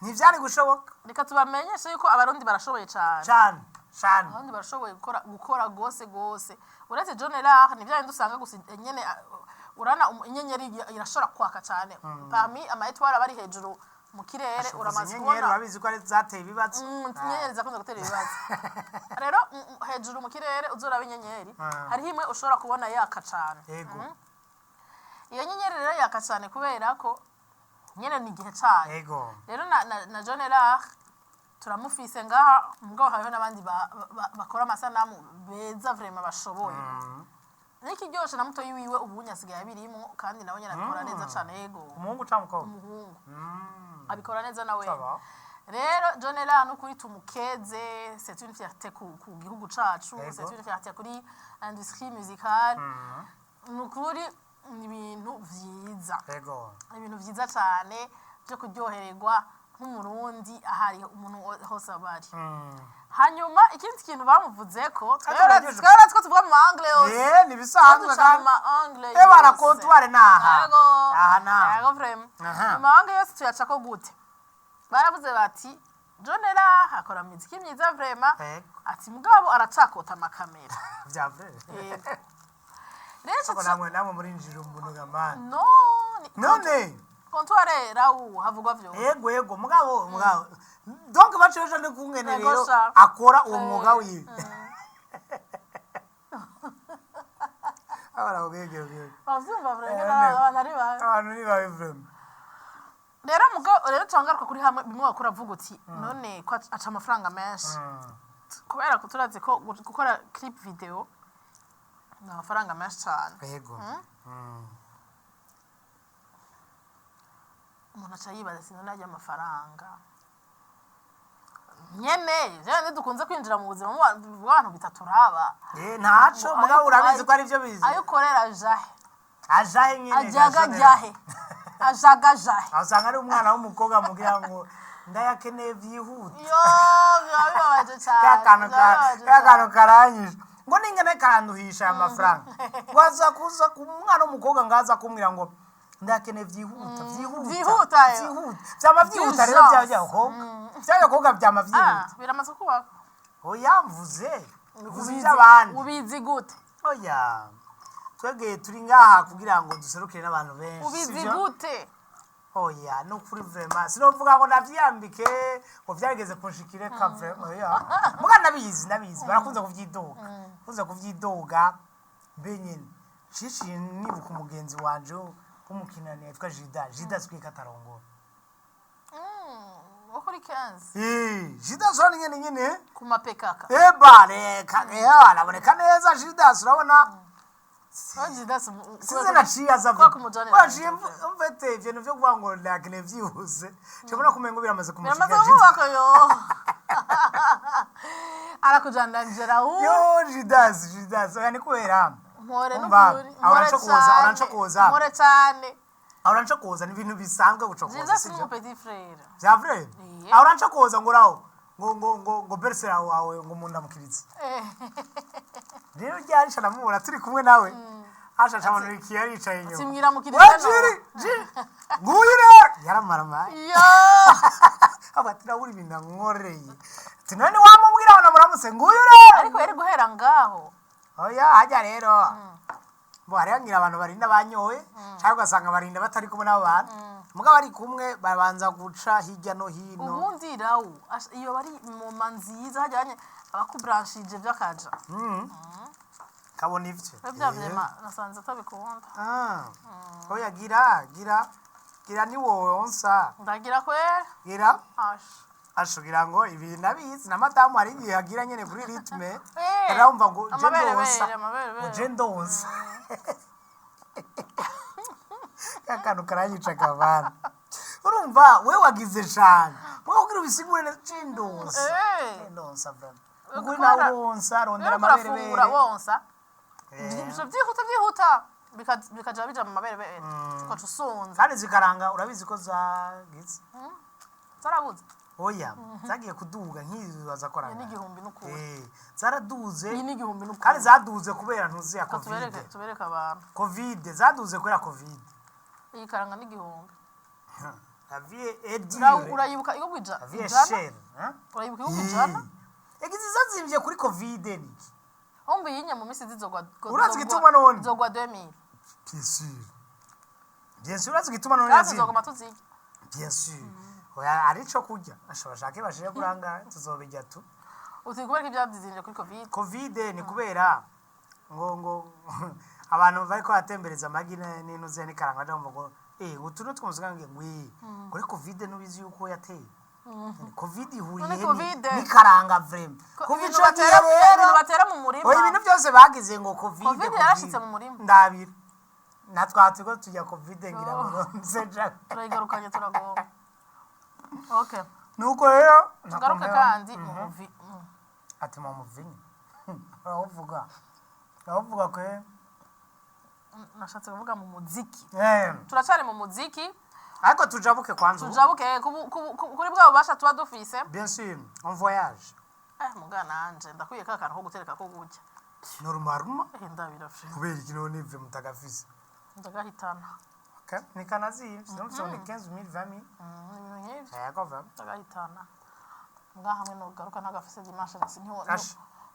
ntivyari gushoboka reka tubamenyeshe yuko abarundi barashoboye cyane abarundi barashoboye gukora gose uretse John Elar nivyo ndusanga gusa nyene urana inyenyeri irashobora kwaka cyane parmi ama étoiles bari hejuru mu kirere uramaze kubona urabizi ko ari zateye ibibazo inyenyeri zakunze gutera ibibazo rero hejuru mu kirere uzora inyenyeri hari himwe ushobora kubona yaka cyane yego iyo nyenyeri rero yaka cyane kubera ko nyene ni gihe cyane yego rero na John Elar turamufise ngaha mugabo hariho n'abandi bakora amasanamu beza vraiment bashoboye niki ryoshe na muto yiwe ubunya sigaye birimo kandi nawe nyene akora neza cyane yego umuhungu cyangwa umuhungu abikora neza nawe rero Jonela n'ukuri tumukeze c'est une fierté ku gihugu cacu c'est une fierté kuri industrie musicale n'ukuri ni ibintu vyiza ibintu vyiza cyane byo kuryohererwa nk'umurundi ahari umuntu hose abari hanyuma ikindi kintu bamuvuze ko twaratswe tuvuga mu anglais yose ni bisanzwe kandi mu anglais bara comptoir naha yego vraiment mu anglais yose tuyaca ko gute baravuze bati Jonela akora muziki myiza vraiment ati mugabo aracakota amakamera vya vrai rero namwe muri njiro mbunu gamana none comptoir rawu havugwa vyo yego mugabo donc baceje ne kungene rero akora uwo mwuga wiwe abara ubegege bavyumva vraiment abantu ni vraiment rero tangaruka kuri hamwe bimwe wakora vuga uti none ko aca amafaranga menshi kubera ko turazi ko gukora clip video ni amafaranga menshi cyane yego umuntu aca yibaza ati none ajya amafaranga nyene jewe dukunze kwinjira mu buzima bw'abantu bitaturaba ntaco mugabo urabizi ko ari byo bizi ayo ukorera ajahe nyene ajaga jahe asanga ari umwana w'umukobwa mugira ngo ndayakeneye byihuta bibabaje cyane kakano karanyije ngo ningene kanduhisha amafaranga waza kuza ku mwana w'umukobwa ngaza kumbwira ngo ndakeneye byihuta byama byihuta rero by'abakobwa byama byihuta biramaze kubaka oya mvuze iby'abandi ubizi gute oya twegeye turi ngaha kugira ngo duserukire n'abantu benshi ubizi gute oya no kuri vraiment sinovuga ngo navyambike ngo vyarigeze kunshikire ka vraiment oya muga nabizi barakunze kuvyidoga benyene cici nibuka umugenzi wanje umukinani yitwa Jida swika tarongora okuri kanzi Jida zone nyene ku mapekaka bare araboneka neza Jida urabona Size naciye aza waciye mfete ibintu byo kuvuga ngo ndakene vyihuse cyabona kumengo biramaze kumushika arakujandangera Jidas yani kubera mpore n'ukuri mpore cyane aurancokoza ni ibintu bisanzwe gucokoza Jidas ni mon petit frère vya vrai aurancokoza ngo rawo ngo bersera wawe ngo munda mukirizi rero ryarisha namubona turi kumwe nawe asha cyabona ikiyari yicaye inyuma simwira mukirizi nguyire yaramarama abatira uri binda nkoreye tinone wamubwira wana muramutse nguyire ariko yari guhera ngaho oya hajya rero bo hariyangira abantu barinda banyoye cyangwa gasanga barinda batari kumwe n'abantu muga bari kumwe babanza guca hirya no hino ubundi rawu iyo bari mu manziza hajyanye abakubranshije byakaja kabona ivyo byavema nasanze tabikunda oya gira ni wowe onsa ndagira kwe gira ashugira ngo ibi nabizi na madamu ari igihe agira nyene kuri ritme arumva ngo jendo onsa kakanu karanyica kavana urumva we wagize cyane mwa kugira bisigure jendonsa jendonsa bana kuri nawe onsa rondera amabere wonsa byihuta bikaja bija mu mabere tukaca usonza kandi zikaranga urabizi ko zagize zarabuze oya zagiye kuduga nk'izibaza korana n'igihumbi n'ukuri zaraduze n'igihumbi n'ukuri kandi zaduze kubera ntuzi ya covid tubereka abantu covid zaduze kubera covid iyi karanga n'igihumbi la vie est dure urayibuka iyo kwija urayibuka iyo kwijana egize zazimvye kuri covid ni hombe yinya mu misi zizogwa urazi gituma none zogwa 2000 bien sûr urazi gituma none zizogwa matuzi bien sûr oya arico kujya ashobashake bashije kuranga tuzobijya tu utigubera ko byadizije kuri covid ni kubera ngo abantu bariko batembereza amagine n'intuze n'ikaranga ndamva ngo utuno twumuzigange ngwi kuri covid nubizi yuko yateye covid ihuriye n'ikaranga vrem covid batera mu murima oya ibintu byose bagize ngo covid yarashitse mu murima ndabira natwatiko tujya covid ngira ngo nze jack turayigarukanye turagomba okay nuko rero tugaruke kandi ati mu muvinyi uravuga kwe nashatse kuvuga mu muziki eh turacari mu muziki ariko tujabuke kwanza tujabuke kuri bwa bubasha tuba dufise bien sûr on voyage mugana nanje ndakwiye ka kantu ko gutereka ko gujya normalement ndabira fre kubera ikino nive mutagafise ndagahitana okay ni kanazi sinon c'est 15000 20000 yego va ndagahitana nga hamwe no garuka ntagafise dimanche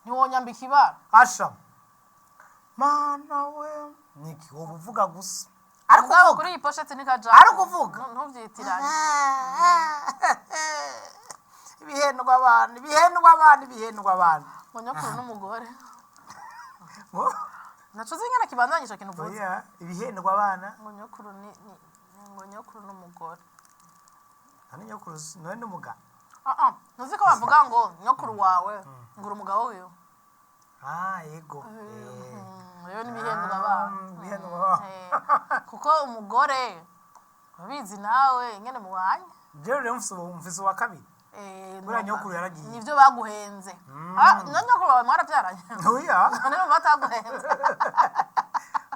ntiwonyambika ibara asha mana we niki uvuga gusa ariko kuri iyi pochette nikaja ariko uvuga ntuvyitiranye ibihendwa abantu munyakuru n'umugore naco zingana kibandanyisha kintu vuze oya ibihendwa abana munyakuru munyakuru n'umugore ani nyakuru none n'umuga ntuzi ko bavuga ngo nyakuru wawe ngura umugabo wiwe yego rero n'ibihendwa abana kuko umugore babizi nawe ingene muwanye jewe rero mfise wa kabiri buriya nyokuru yaragiye nivyo baguhenze nyokuru wawe mwaravyaranye oya none bataguhenze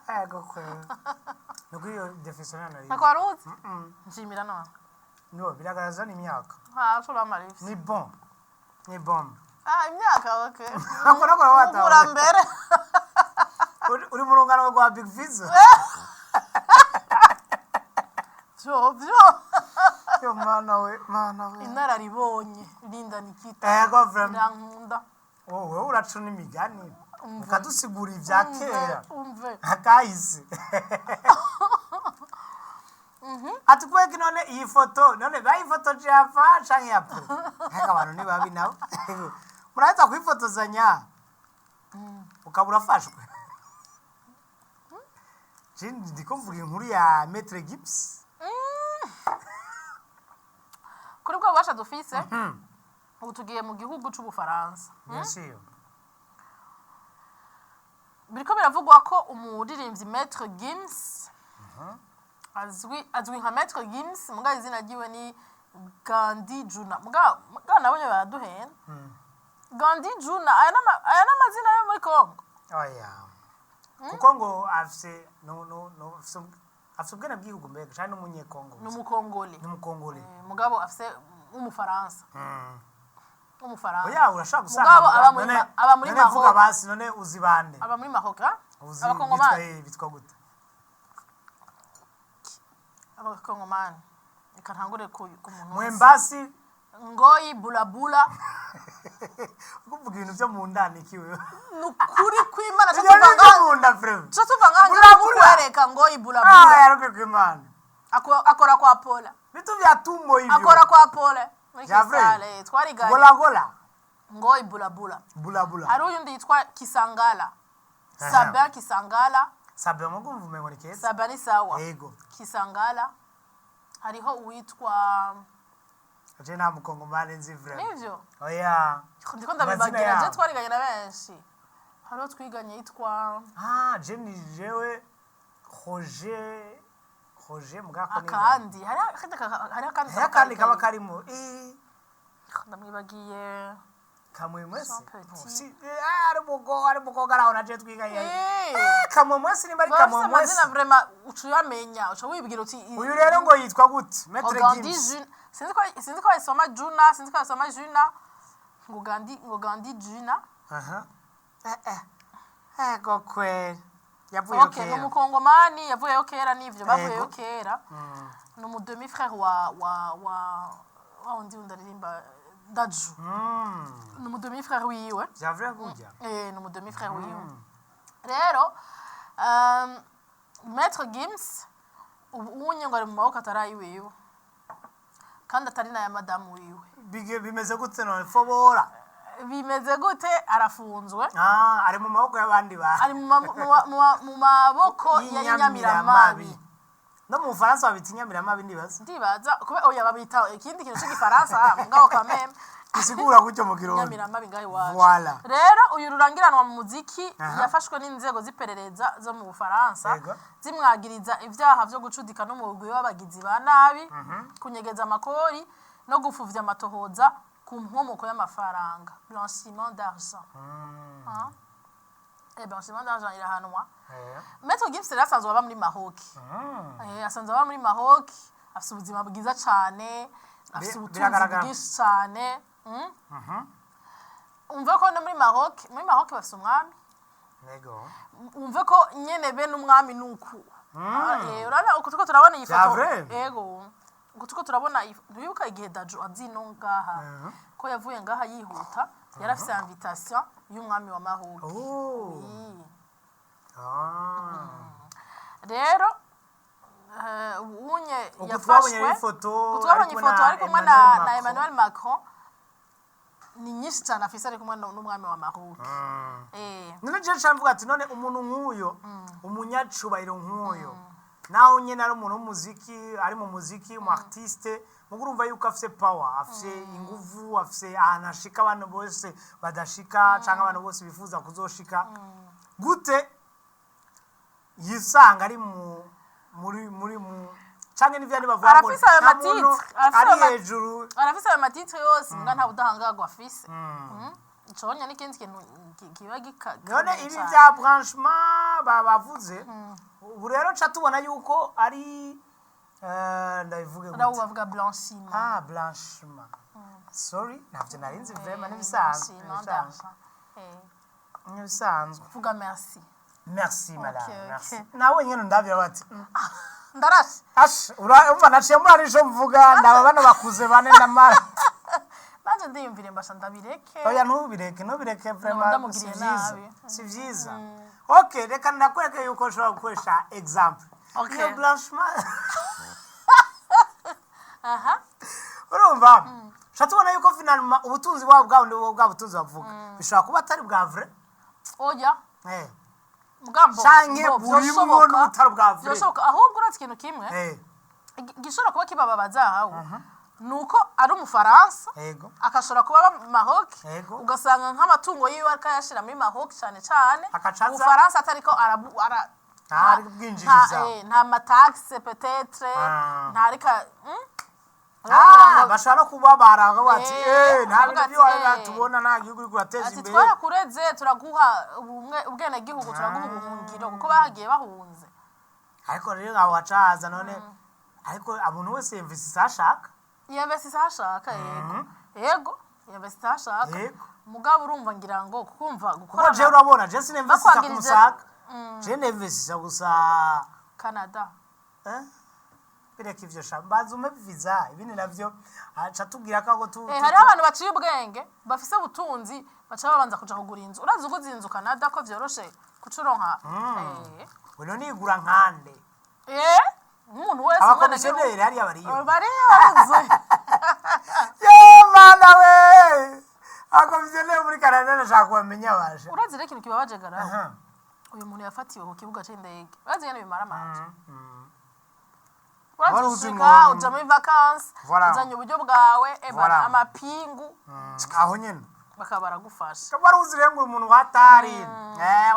yego kwe nuko iyo definition nari nako waruzi nshimira none no biragaragaza n'imyaka turamarifye ni bon imyaka okay akora wata ura mbere uri mu rungano rwa Big Fizzo yo mana we inararibonye Linda Nikita yego vrem ndankunda wowe uracuna imigani ukadusigura ivya kera umve akahise ati kweki none iyi foto none bayifotoje yafa canke yapfa haka abantu ni babi nabo muraza kwifotozanya ukabura fashwe jindi ndikumvuga inkuru ya Maître Gibbs kuri bwo basha dufise ubu tugiye mu gihugu c'Ubufaransa Monsieur biriko biravugwa ko umuririmbyi Maître Gims azwi nka Maître Gims muga izina ryiwe ni Gandhi Juna muga nabonye baraduhena Gandhi Juna aya n'amazina yo muri Congo oya kuko ngo afise afise ubwene bw'igihugu mbega cyane n'umunyekongo n'umukongole mugabo afise umufaransa oya urashaka gusanga aba muri Maroc basi none uzibande aba muri Maroc abakongomani bitwa gute abakongomani ikantangure ku muntu mwembasi ngoyi bulabula kuvuga ibintu byo mu ndani kiwe nukuri kwimana cyo tuvanga kwereka ngoyi bulabula yaruke kwimana akora kwa Paula bitu vya tumbo hivyo akora kwa Paula Sale twariganye gola ngoyi bulabula hari uyundi yitwa Kisangala Sabin Kisangala Sabin mugumva umengo ni keza Sabin ni sawa yego Kisangala hariho uwitwa je nta mukongomani nzi vrema nivyo oya ndiko ndabibagira je twariganye na benshi hariho twiganye yitwa jewe Roger mugako ni akandi hari akandi kaba karimo ndamwibagiye kamwe mwese ari mugo garaho naje twiganye kamwe mwese nimba ari kamwe mwese mazina vrema ucuyamenya uca wibwira uti uyu rero ngo yitwa gute Maître Gims sinzi ko isoma Juna sinzi ko isoma Juna ngo Gandhi Juna ego kweli yavuye kera n'umukongomani yavuyeyo kera nivyo bavuyeyo kera no demi frère wa undi undaririmba Daju no demi frère wiwe javre kujya no demi frère wiwe rero Maître Gims ubunye ngo ari mu maboko atarayi wiwe kandi atari na ya madamu wiwe bimeze gute none fobora bimeze gute arafunzwe ari mu maboko y'abandi ba ari mu maboko y'inyamiramabi no mu Faransa babita inyamiramabi ndibaza kube oya babita ikindi kintu cy'igifaransa ngaho kameme isigura gutyo mu kirundi inyamiramabi ngaho iwacu voilà rero uyu rurangiranwa mu muziki yafashwe n'inzego z'iperereza zo mu Bufaransa zimwagiriza ibyaha byo gucudika n'umugwi w'abagizi ba nabi kunyegeza amakori no gupfuvya amatohoza ku nkomoko y'amafaranga blanchiment d'argent. Blanchiment d'argent irahanwa. Maître Gims rero asanzwe aba muri Maroc. Asanzwe aba muri Maroc, afite ubuzima bwiza cyane, afite ubutunzi bwinshi cyane. Umva ko no muri Maroc bafite umwami. Yego. Umva ko nyene be n'umwami nuku. Urabona uko tuko turabona iyi foto. Yego. Uko tuko turabona ntibibuka igihe Daju abyino ngaha. Ko yavuye ngaha yihuta, yarafise invitation y'umwami wa Maroc. Rero unye yafashwe twabonye ifoto ari kumwe na Emmanuel Macron ni nyinshi cyane afise ari kumwe n'umwami wa Maroc. None je chamvuga ati none umuntu nk'uyo umunyacubahiro nk'uyo naho nyene ari umuntu w'umuziki ari mu muziki mu artiste mugurumva yuko afise power afise inguvu afise anashika abantu bose badashika canke abantu bose bifuza kuzoshika gute yisanga ari muri canke n'ivyandi bavuga ngo ari hejuru arafise ayo matitre yose mbwa nta budahangagwa afise. Iconya n'ikindi kintu kiba none ibi vya branchement bavuze ubu rero ca tubona yuko ari ndabivuge gute ndavuga bavuga blanchiment. Blanchiment sorry navyo narinzi vraiment n'ibisanzwe n'ibisanzwe vuga merci madame merci nawe nyene ndavya bati ndarashe urumva naciye muri arisho mvuga ndaba bano bakuze bane ndamara nanje ndiyumvire mbasha ndabireke oya ntubireke vraiment si vyiza. Okay, reka nakwereke yuko nshobora gukoresha example. Iyo blanchiment urumva shatubona yuko finalement ubutunzi bwa butunzi bavuga bishobora kuba atari bwa vrai. Oya mugambo canke burimo n'ubutari bwa vrai. Byoshoboka ahubwo uratse ikintu kimwe gishobora kuba kibababaza aho nuko ari umufaransa akashobora kuba Maroc ugasanga nk'amatungo yiwe akayashira muri Maroc cyane umufaransa atariko ari bwinjiriza nta mataxe peut-être ntarika bashaka kuba baraga bati nta bintu byo tubona nta gihugu uri kurateza imbere ati twarakureze turaguha ubwene gihugu turaguha ubuhungiro kuko bahagiye bahunze ariko rero abo bacaza none ariko abantu wese investisa ashaka yabesisa ashaka yego yabesisa ashaka mugabo urumva ngira ngo kumva gukora je urabona je sinemvestisa kumusaka je nemvestisa gusa Canada bireka ivyo shambaza ume visa ibindi navyo aca tubwira ko hari abantu baciye ubwenge bafise ubutunzi baca babanza kuja kugura inzu urazi uguze inzu Canada ko vyoroshe kucuronka weno nigura nkande umuntu wese abakomisiyoneri hariya bariyo mana we abakomisiyoneri muri Canada nashaka kubamenya baje urazi rero ikintu kibabaje garaho uyu muntu yafatiwe ku kibuga c'indege urazi ngene bimara amazi urazi uja muri vacances uzanye uburyo bwawe amapingu aho nyene bakaba baragufasha kabara uzirengura umuntu watari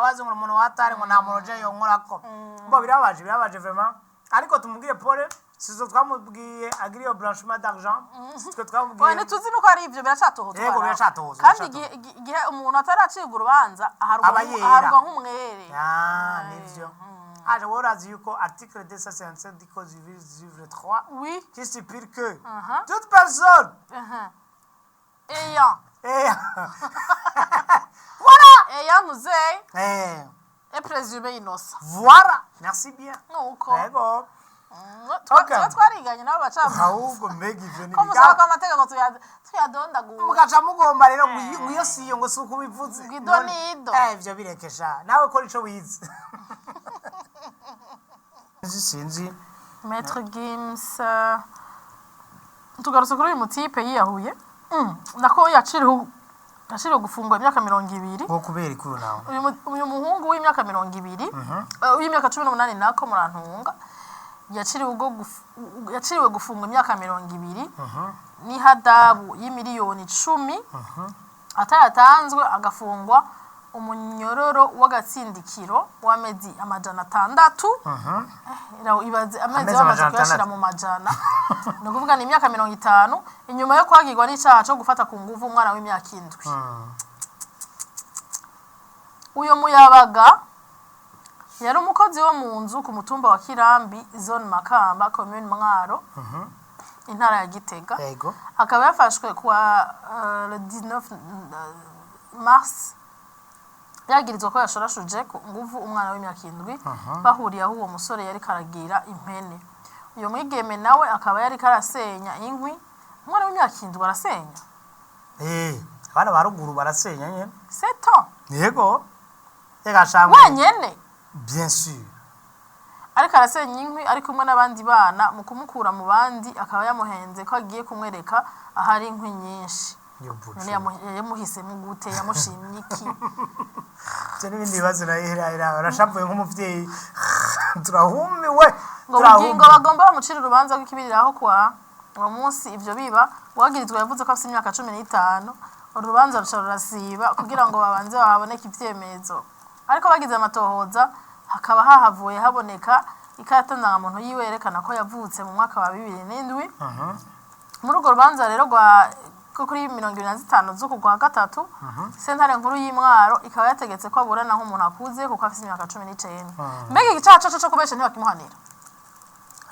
wazi ngo umuntu watari ngo nta muroje yonkorako mbo birabaje vraiment ariko tumubwire pole sizo twamubwiye agiriyo blanchiment d'argent twe twamubwiye wene tuzi nuko ari ivyo biracatohozwa yego biracatohozwa kandi igihe umuntu ataraciga urubanza aharwa nk'umwere nivyo aje worazi yuko article 257 du code civil livre 3 oui qui stipule que toute personne ayant voilà ayant musée est présumé innocent. Voilà, merci bien. Nuko. Yego. Twariganye nabo bacamba. Ahubwo mbega ivyo ni biga. Ko amategeko tuyadondaguye. Mugaca mugomba rero ngo siyo ngo suko bivuze. Gidonido. Ivyo birekesha. Nawe ko ico wize. Sinzi. Maître Gims tugarutse kuri uyu mutipe yiyahuye. Nako yaciriho gufungwa imyaka 20. Ko kubera ikuru nawe. Uyu muhungu w'imyaka 20, w'imyaka 18 nako murantunga yaciriwe gufungwa imyaka 20 n'ihadabu y'imiliyoni 10 atayatanzwe agafungwa umunyororo w'agatsindikiro w'amezi amajana 6. Ibaze amezi bamaze kuyashira mu majana. Ni ukuvuga ni imyaka 50 inyuma yo kwagirwa n'icaha cyo gufata ku nguvu umwana w'imyaka 7. Uyo Muyabaga yari umukozi wo mu nzu ku mutumba wa Kirambi, zone Makamba, commune Mwaro, intara ya Gitega. Akaba yafashwe kwa le 19 mars yagirizwa ko yashorashuje ku nguvu umwana w'imyaka 7 bahuriye aho uwo musore yari karagira impene. Uyo mwigeme nawe akaba yari karasenya inkwi. Umwana w'imyaka 7 arasenya? Abana baruguru barasenya nyene. C'est ton. Yego. Ega shamwe. Wanyene? Bien sûr. Ariko arasenya inkwi ari kumwe n'abandi bana mu kumukura mu bandi akaba yamuhenze ko agiye kumwereka ahari inkwi nyinshi. None yamuhisemo gute, yamushimye iki? N'ibindi bibazo nahera arashavuye nk'umuvyeyi turahumiwe. Ngo bagomba bamucira urubanza rw'ikibiriraho kwa uwo munsi ivyo biba wagirizwa yavuze ko afite imyaka 15. Urubanza rushorasiba kugira ngo babanze bahaboneke ivyemezo. Ariko bagize amatohoza hakaba hahavuye haboneka ikarata ndangamuntu yiwe yerekana ko yavutse mu mwaka wa 2007. Muri urwo rubanza rero kuri 25 z'uku kwa gatatu sentare nkuru y'Imwaro ikaba yategetse ko aburana nk'umuntu akuze kuko afite imyaka 19. Mbega igicaca cyo kubesha ntibakimuhanira?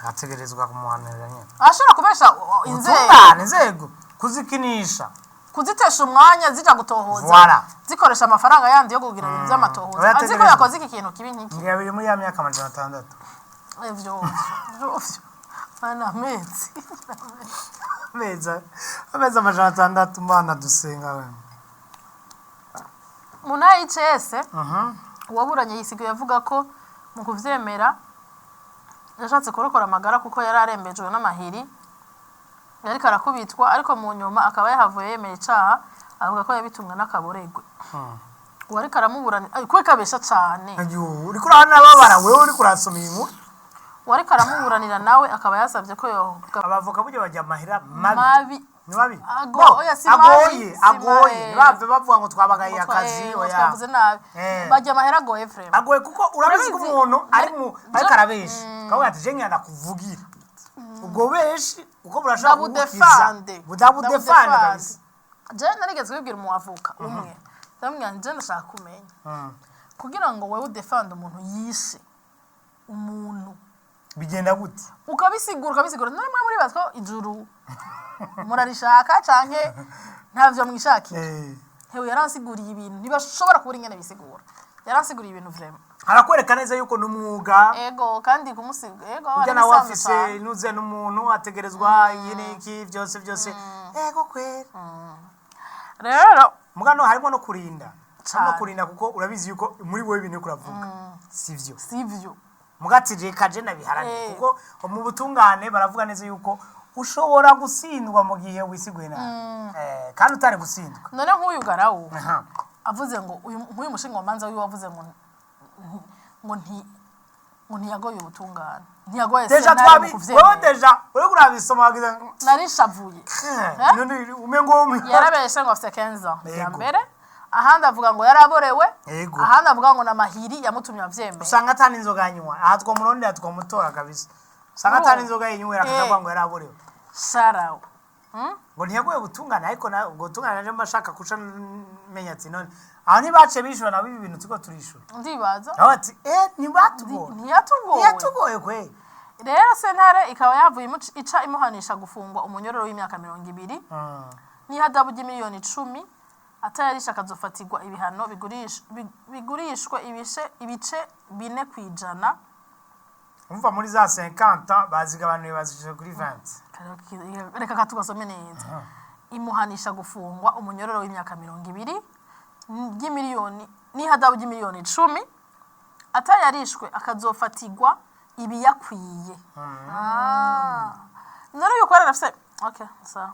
Ategerezwa kumuhanira nyine. Ashobora kubesha inzego kuzikinisha, kuzitesha umwanya zija gutohoza, zikoresha amafaranga yandi yo kugira ibintu by'amatohoza. Aziko yakoze iki kintu kibi nk'iki. Ngiye biri muri ya myaka 600. Evyo ana mezi amajana 6 mana dusenga we. Munayi Cese uwaburanye yisigo yavuga ko mu kuvyemera yashatse kurokora amagara kuko yari arembejwe n'amahiri yari karakubitwa, ariko mu nyuma akaba yahavuye yemeye icaha avuga ko yabitumwe n'akaboregwe. Wari karamuburana kwe kabesha cyane. Uri kurana babara wewe uri kurasoma inkuru. Wari karamuburanira nawe akaba yasavye ko yo abavoka buje bajya amahira mabi. Ni babi? Agoye. Bavye bavuga ngo twabagaye akazi oya. Twavuze nabi. Bajya amahera agoye frame. Agoye kuko urabizi ko umuntu ari karabesha. Kavuga ati je nyana kuvugira. Ubwo beshi uko burashaka budafande kabisa. Je narigeze kwibwira umuavoka umwe. Ndamubwira nje ndashaka kumenya. Kugira ngo wewe udefende umuntu yishe umuntu bigenda gute? Ukabisigura none muri batwo ijuru murarishaka canke ntavyo mwishakira. Hewe yaransiguriye ibintu ntibashobora kubura ingene bisigura. Yaransiguriye ibintu vraiment. Arakwereka neza yuko numwuga. Ego kandi kumusiga ujana wafise nuze n'umuntu ategerezwa yene iki byose. Ego kwera. Rero mugano harimo no kurinda. No kurinda kuko urabizi yuko muri wowe ibintu kuravuga. Sivyo. Mugatije kaje nabiharanye kuko mu butungane baravuga neza yuko ushobora gusindwa mu gihe wisiguye nabi. Kandi utari gusindwa. None nk'uyu garawo. Avuze ngo uyu mushinga wamanza wiwe wavuze ngo ntiyagoye ubutungane. Ntiyagoye sentare mu kuvyemera. Deja uri kurabisoma wagize narishavuye. None umengo yarabeshe ngo afite 15 ans. Ya mbere ahandi avuga ngo yaraborewe, ahandi avuga ngo namahiri yamutumye avyembe. Usanga atani inzoga yanywa, ahatwa murundi atwa mutora kabisa. Usanga atani inzoga yanywa akavuga ngo yaraborewe. Sharao. Ngo ntiyagoye gutungana ariko na gutungana naje mbashaka kusha menya ati none aho ntibace bishura na bibi bintu tuko turishura. Ndibaza. Aho ati ntibatugoye. Ntiyatugoye kwe. Rero sentare ikaba yavuye ica imuhanisha gufungwa umunyororo w'imyaka 20. N'ihadabu y'imiliyoni 10. Atayarisha kazofatirwa ibihano bigurishwe ibice 4 kwijana. Umva muri za 50 bazigabanuye bazije kuri 20. Reka katugosome neza. Imuhanisha gufungwa umunyororo w'imyaka 20 y'imiliyoni n'ihadabu y'imiliyoni 10. Atayarishwe akazofatirwa ibiyakwiye. None yuko rafise okay sawa.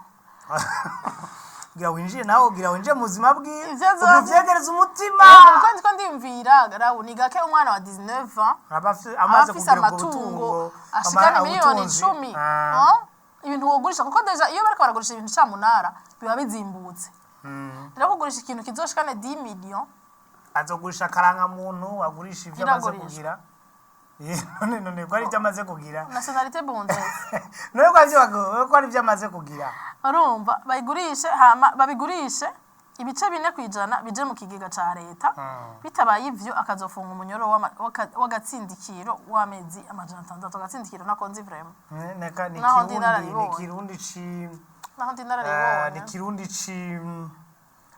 Gira winjire nawo gira winjire muzima bwiwe ubyegereza umutima kandi ko ndimvira garawo ni gake umwana wa 19 ans amaze kugira amatungo ashikana miliyoni 10 ibintu wogurisha kuko deja iyo bariko baragurisha ibintu cya munara biba bizimbutse rero kugurisha ikintu kizoshikane 10 millions azogurisha karanga muntu agurisha ivyo amaze Iragurisha. kugira none ko ari ivyo amaze kugira nationalité burundaise none ko ari ivyo amaze kugira urumva bayigurishe hama babigurishe ibice 4% bije mu kigega ca leta bitabaye ivyo akazofunga umunyoro w'agatsindikiro w'amezi amajana 6 agatsindikiro nakonzi vraiment neka ni Naho kirundi ci naho ndinararibonye ni kirundi ci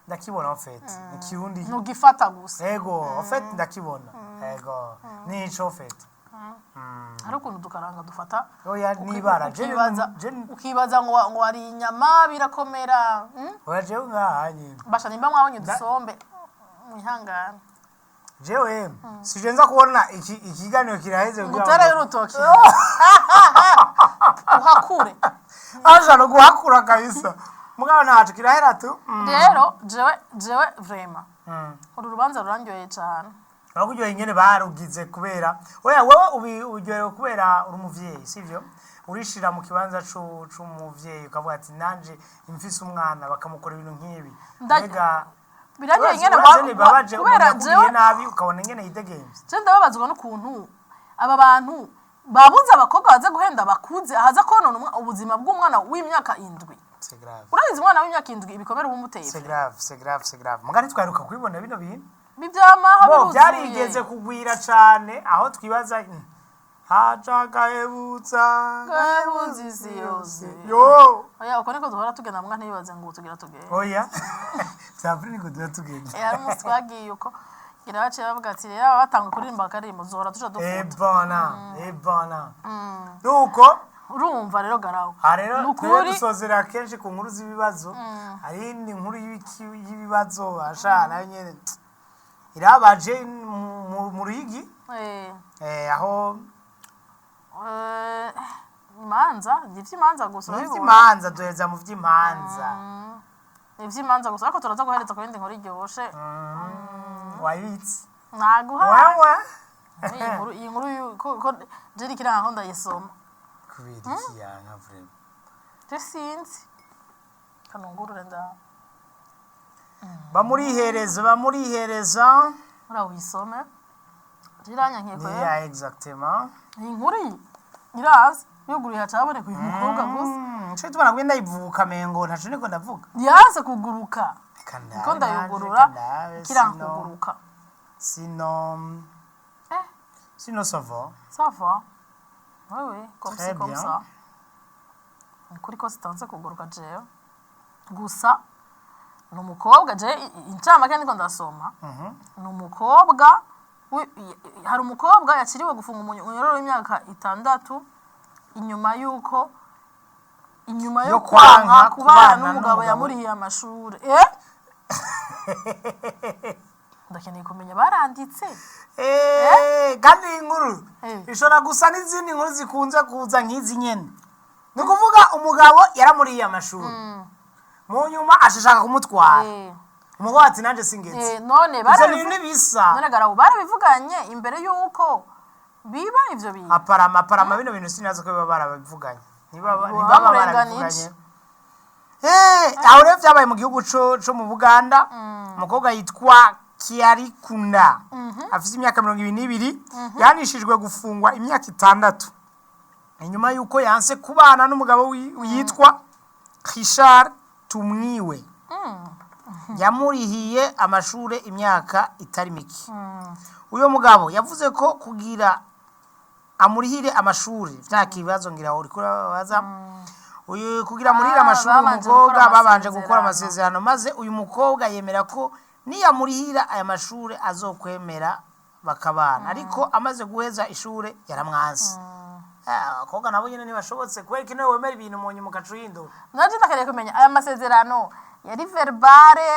ndakibona en fait ni kirundi ntugifata gusa ego en fait ndakibona ego nico en fait hari ukuntu dukaranga dufata oya nibara ukibaza ngo ari inyama birakomera oya jewe ngahanye basha nimba mwabonye dusombe mwihangana jewe sijenza kubona ikiganiro kiraheze ngutere y'urutoki uhakure aja no guhakura kabisa mugabo ntacu kirahera tu rero jewe vraiment uru rubanza rurandyoye cyane abakuryoheye ingene barugize kubera oya wewe uryohewe kubera uri umuvyeyi sivyo urishira mu kibanza c'umuvyeyi ukavuga ati nanje imfise umwana bakamukora ibintu nk'ibi mbega biraryoheye ingene kubera jewe nabi ukabona ingene yitegenze je ndababazwa n'ukuntu aba bantu babuze abakobwa baze guhenda bakuze ahaza konona ubuzima bw'umwana w'imyaka 7 c'est grave urabizi umwana w'imyaka 7 ibikomere ubumuteye c'est grave mugari twaruka kubibona bino bintu bivyamaho biruzuye byarigeze kugwira cane aho twibaza hacagahebutsa gahebuzi yose yo oya uko niko duhora tugenda mbwa ntibibaze ngo tugira tugende oya sapri niko duhora tugenda yari umunsi twagiye uko irabaciye bavuga ati rero batanga kuririmba akarimbo zohora tuja dufuta ebana nuko urumva rero garaho rero dusozera kenshi ku nkuru z'ibibazo hari indi nkuru y'ibibazo asha nayo nyene irabaje mu Ruyigi aho imanza ivy'imanza gusa ivy'imanza duheza mu vy'imanza ivy'imanza gusa ariko turaza guhereza ku yindi nkuru iryoshe wayitse naguha iyi nkuru ko jeri kiranga aho ndayisoma kubera iki yanka vraiment je sinzi kanungurure nda bamurihereza urawisome riranya nkeko ya exactement iyi nkuru irazi yuguriye hacabone ku mukobwa gusa cyo tubona gwenda ivuka mengo ntaco niko ndavuga yaze kuguruka ko ndayugurura kiranga kuguruka sinon ça va oui comme ça ukuri ko sitanze kuguruka jewe gusa ni umukobwa je incamake niko ndasoma ni umukobwa hari umukobwa yakiriwe gufunga umunyororo w'imyaka 6 inyuma yo kwanka kubana n'umugabo yamurihiye amashuri ndakeneye kumenya baranditse kandi inkuru ishobora gusa n'izindi nkuru zikunze kuza nk'izi nyene ni kuvuga umugabo yaramurihiye amashuri mu nyuma ashaka kumutwara umugabo ati nanje singeze none none garaho barabivuganye imbere yuko biba ivyo bintu aparama bino bintu sinazo ko biba barabivuganye niba barabivuganye aho rero vyabaye mu gihugu co mu Buganda umukobwa yitwa Kiarikunda afite imyaka 22 yanishijwe gufungwa imyaka 6 inyuma yuko yanse kubana n'umugabo yitwa Richard Tumwiwe yamurihiye amashure imyaka itari miki uyo mugabo yavuze ko kugira amurihire amashure vyakibazo ngira uri kurabaza uyu kugira murihire amashure umukobwa babanje gukora amasezerano maze uyu mukobwa yemera ko niyamurihira aya mashure azokwemera bakabana ariko amaze guheza ishure yaramwansi koga nabo nyene ntibashobotse kubera ko nawe wemera ibintu mu nyuma ukacuhindura naje ndakareye kumenya aya masezerano yari verbale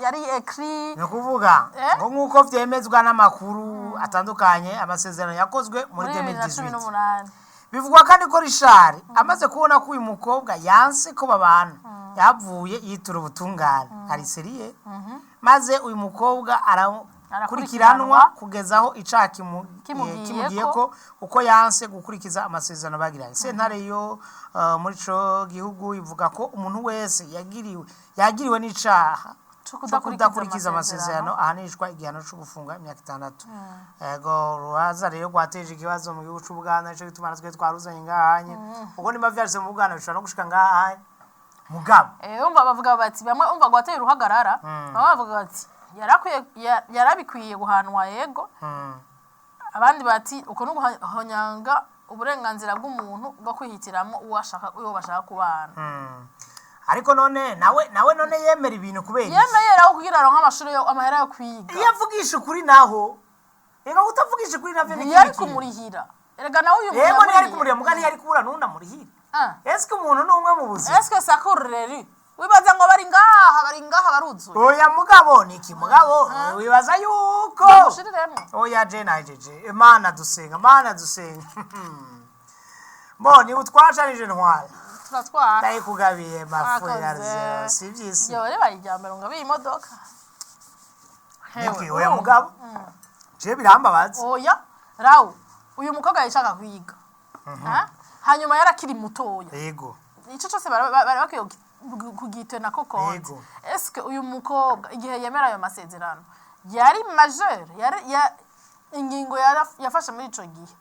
yari écrit no kuvuga ngo nkuko vyemezwa n'amakuru atandukanye amasezerano yakozwe muri 2018 bivugwa kandi ko Richard amaze kubona ko uyu mukobwa yanse ko babana yavuye yitura ubutungane ari seriye maze uyu mukobwa arakurikiranwa kugezaho icaha kimugiye ko uko yanse gukurikiza amasezerano bagiranye sentare yo muri co gihugu ivuga ko umuntu wese yagiriwe n'icaha co cyo kudakurikiza amasezerano ahanishwa igihano cyo gufunga imyaka 6. Ego ruhaza rero kwateje ikibazo mu gihugu cy'Ubuganda cyo gituma natwe twaruzanye ngahanye ubwo nimba vyarse mu Buganda bishobora no gushika ngahanye mugabo umva bavuga bati bamwe umva gwateye uruhagarara bamwe bavuga bati yarabikwiye guhanwa yego abandi bati uko no guhonyanga uburenganzira bw'umuntu bwo kwihitiramo uwo bashaka kubana ariko nawe none yemera ibintu kubera yemera kugira ngo amashuri yo amahera yo kwiga iyo avugisha kuri naho ega utavugisha kuri navyo ni yari kumurihira erega nawe uyu yego ni yari kumurihira mugani yari kubura nunda murihira eske umuntu numwe mu buzima eske sakureri wibaza ngo bari ngaha baruzuye oya mugabo niki mugabo wibaza yuko oya je najeje imana dusenga mboni utwashanije ntwara turatwara dai kugabiye mafuya si byisi yo reba ijyambere ngo biyi imodoka niki oya mugabo je birambabaza oya rawo uyu mukobwa yishaka kwiga hanyuma yarakiri mutoya yego ico cyose bari bakwiye kugitena koko eske uyu mukobwa igihe yemera ayo masezerano yari majeur ingingo yafashe muri ico gihe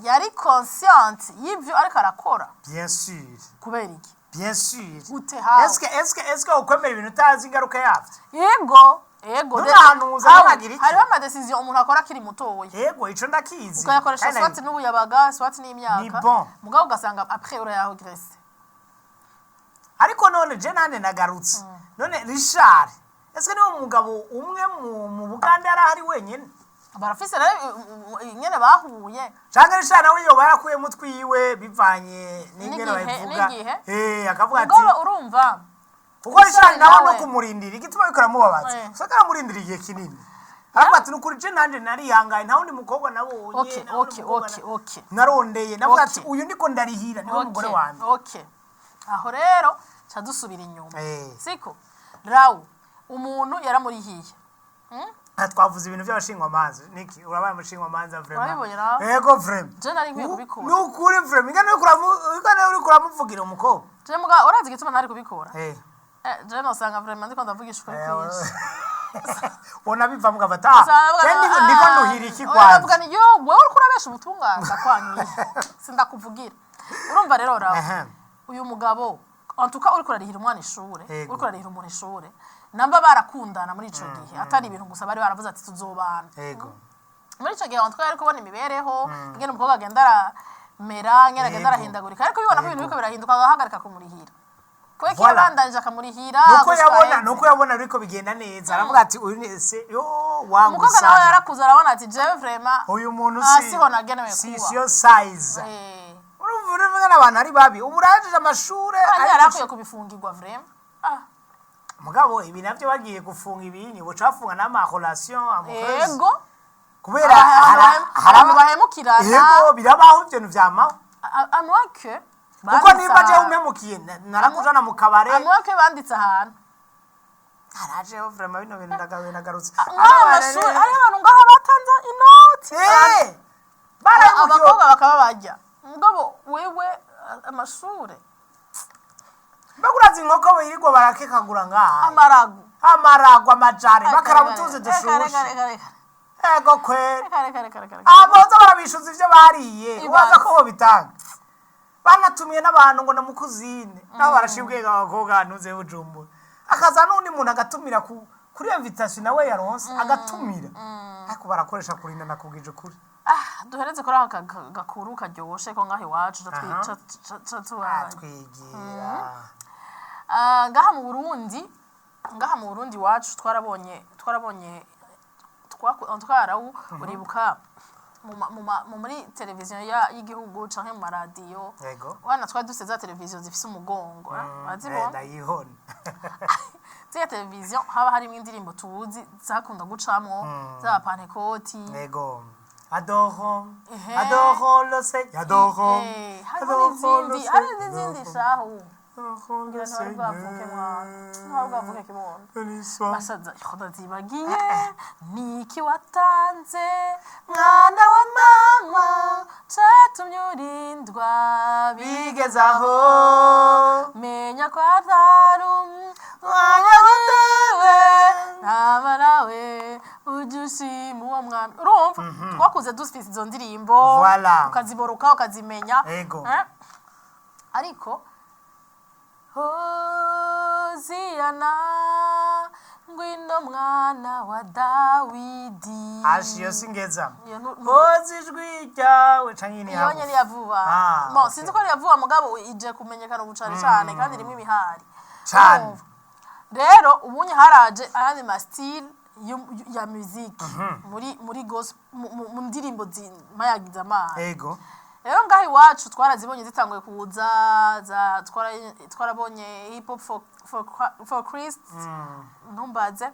yari conscient y'ivyo ariko arakora bien sûr kubera iki bien sûr eske ukwemera ibintu utazi ingaruka yavyo yego hariho amadecision umuntu akora akiri mutoya yego ico ndakizi ukayakoresha swati n'ubuyabaga swati n'imyaka mugabo ugasanga après urayagresse ariko none je nane nagarutse none Richard eske niwo mugabo umwe mu Buganda yarahari wenyene barafise nyene bahuye cyangwa Richard nawe yo barakuye mutwiwe bivanye n'ingene bayivuga akavuga ati urumva kuko Richard nawe no kumurindira igituma bikora mubabaza usaka murindira igihe kinini ariko ati nukuri je nanje nari yangaye nta wundi mukobwa nabonye okay narondeye navuga ati uyu ndiko ndarihira niwe mugore wanje aho rero cadusubira inyuma siko rawo umuntu yaramurihiye twavuze ibintu by'abashingwa manzi niki urabaye mushingwa manzi vraiment yego vraiment je nari nkwiye kubikora nukuri vraiment ingane uri kuramuvugira umukobwa je muga urazi gituma ntari kubikora je no sanga vraiment ndiko ndavugisha ukuri kwinshi ona biva mugafata kandi ndiko nduhira iki kwanza uravuga ni yo wewe uri kurabesha ubutunganga kwangiye sindakuvugira urumva rero rawo uyu mugabo antuka uri kurarihira umwana ishure uri kurarihira umuntu ishure namba barakundana muri ico gihe atari ibintu gusa bari baravuze ati tuzobana yego muri ico gihe antuka yari kubona imibereho ingene umukobwa agenda aramera ngene agenda arahindagurika ariko bibona ko ibintu biko birahinduka agahagarika kumurihira kweki yabandanje akamurihira nuko yabona ariko bigenda neza aravuga ati uyu nese yo wangu umukobwa nawe yarakuza arabona ati je vraiment uyu muntu siho nagenewe kuba si yo size urumva n'abantu ari babi uburajije amashure arakuye kubifungirwa vraiment mugabo ibi navyo bagiye gufunga ibinyi bocafunga n'ama relation amoureuse yego kubera haraba bahemukirana yego birabaho ibintu vyama amwake kuko niba je umpemukiye narakujana mu kabare amwake banditse ahantu araje vraiment bino bintu ndagarutse amashuri ari abantu ngaho batanze inoti abakobwa bakaba bajya mugabo wewe amashure baguraza inkoko birirwa barakekagura ngaha amaragu amajari bakarabutuze dushushe ego kweri kare aboza barabishuza ivyo bariye ubaza ko bo bitanga banatumiye n'abantu ngo namukuzine nabo barashibwega abakobwa ntuze Bujumbura akaza n'undi muntu agatumira kuri invitation nawe yaronse agatumira ariko barakoresha kurinda nakubwije ukuri duhereze kuri aka gakuru karyoshe ko ngaho iwacu twigira ngaha mu Burundi wacu twarabonye twarawu uribuka muri televiziyo y'igihugu canke mu maradiyo wana twari dufite za televiziyo zifise umugongo bazibona ndayihona zya televiziyo haba harimo indirimbo tuzi zakunda gucamwo za Pantekoti yego adoro le se adoro hari n'izindi shahu basaza ndazibagiye niki watanze mwana wa mama catumye urindwa bigezaho menya ko atarum twakuze dufise izo ndirimbo Voilà. ukaziboroka ukazimenya Ego. ariko Hoziyana ngwino mwana wa Dawidi ashiyo singeza Iyo nu- hozi ijwi ryawe canke ni iyo nyene yavuba okay. sinzi ko ari yavuba mugabo ije kumenyekana ubu cane cane kandi rimwe imihari Cane. Urumva? Rero ubunye haraje ayandi ma style ya musique muri gospel mu ndirimbo zimayagiza amana ego rero ngaho iwacu twarazibonye zitanguye kuza twarabonye hip hop for Christ ntumbaze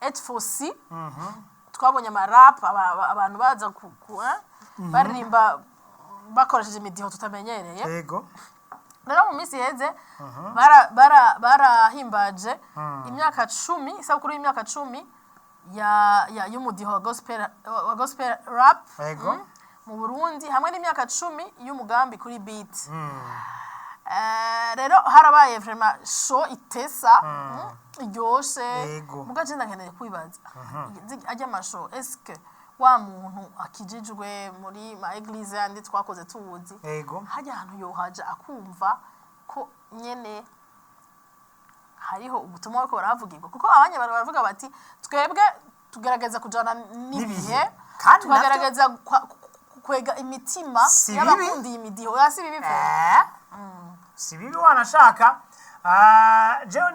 H4C twabonye amarap abantu baza baririmba bakoresheje imidiho tutamenyereye ego rero mu minsi iheze barahimbaje imyaka 10 isabukuru y'imyaka 10 y'umudiho wa gospel rap ego mu Burundi hamwe n'imyaka 10 y'umugambi kuri beat rero harabaye vraiment show itesa iryoshe Ego. mugaje ndakeneye kwibaza ajya amashow est-ce wa muntu akijijwe muri ma eglise yandi twakoze tuwuzi ego hajya ahantu yohaje akumva ko nyene hariho ubutumwa bwo barahavugirwa kuko abanye baravuga bati twebwe tugerageza kujana n'ibihe kandi tukagerageza kwega imitima Si y'abakundi imidiho yasi bibi si bibi wanashaka jewe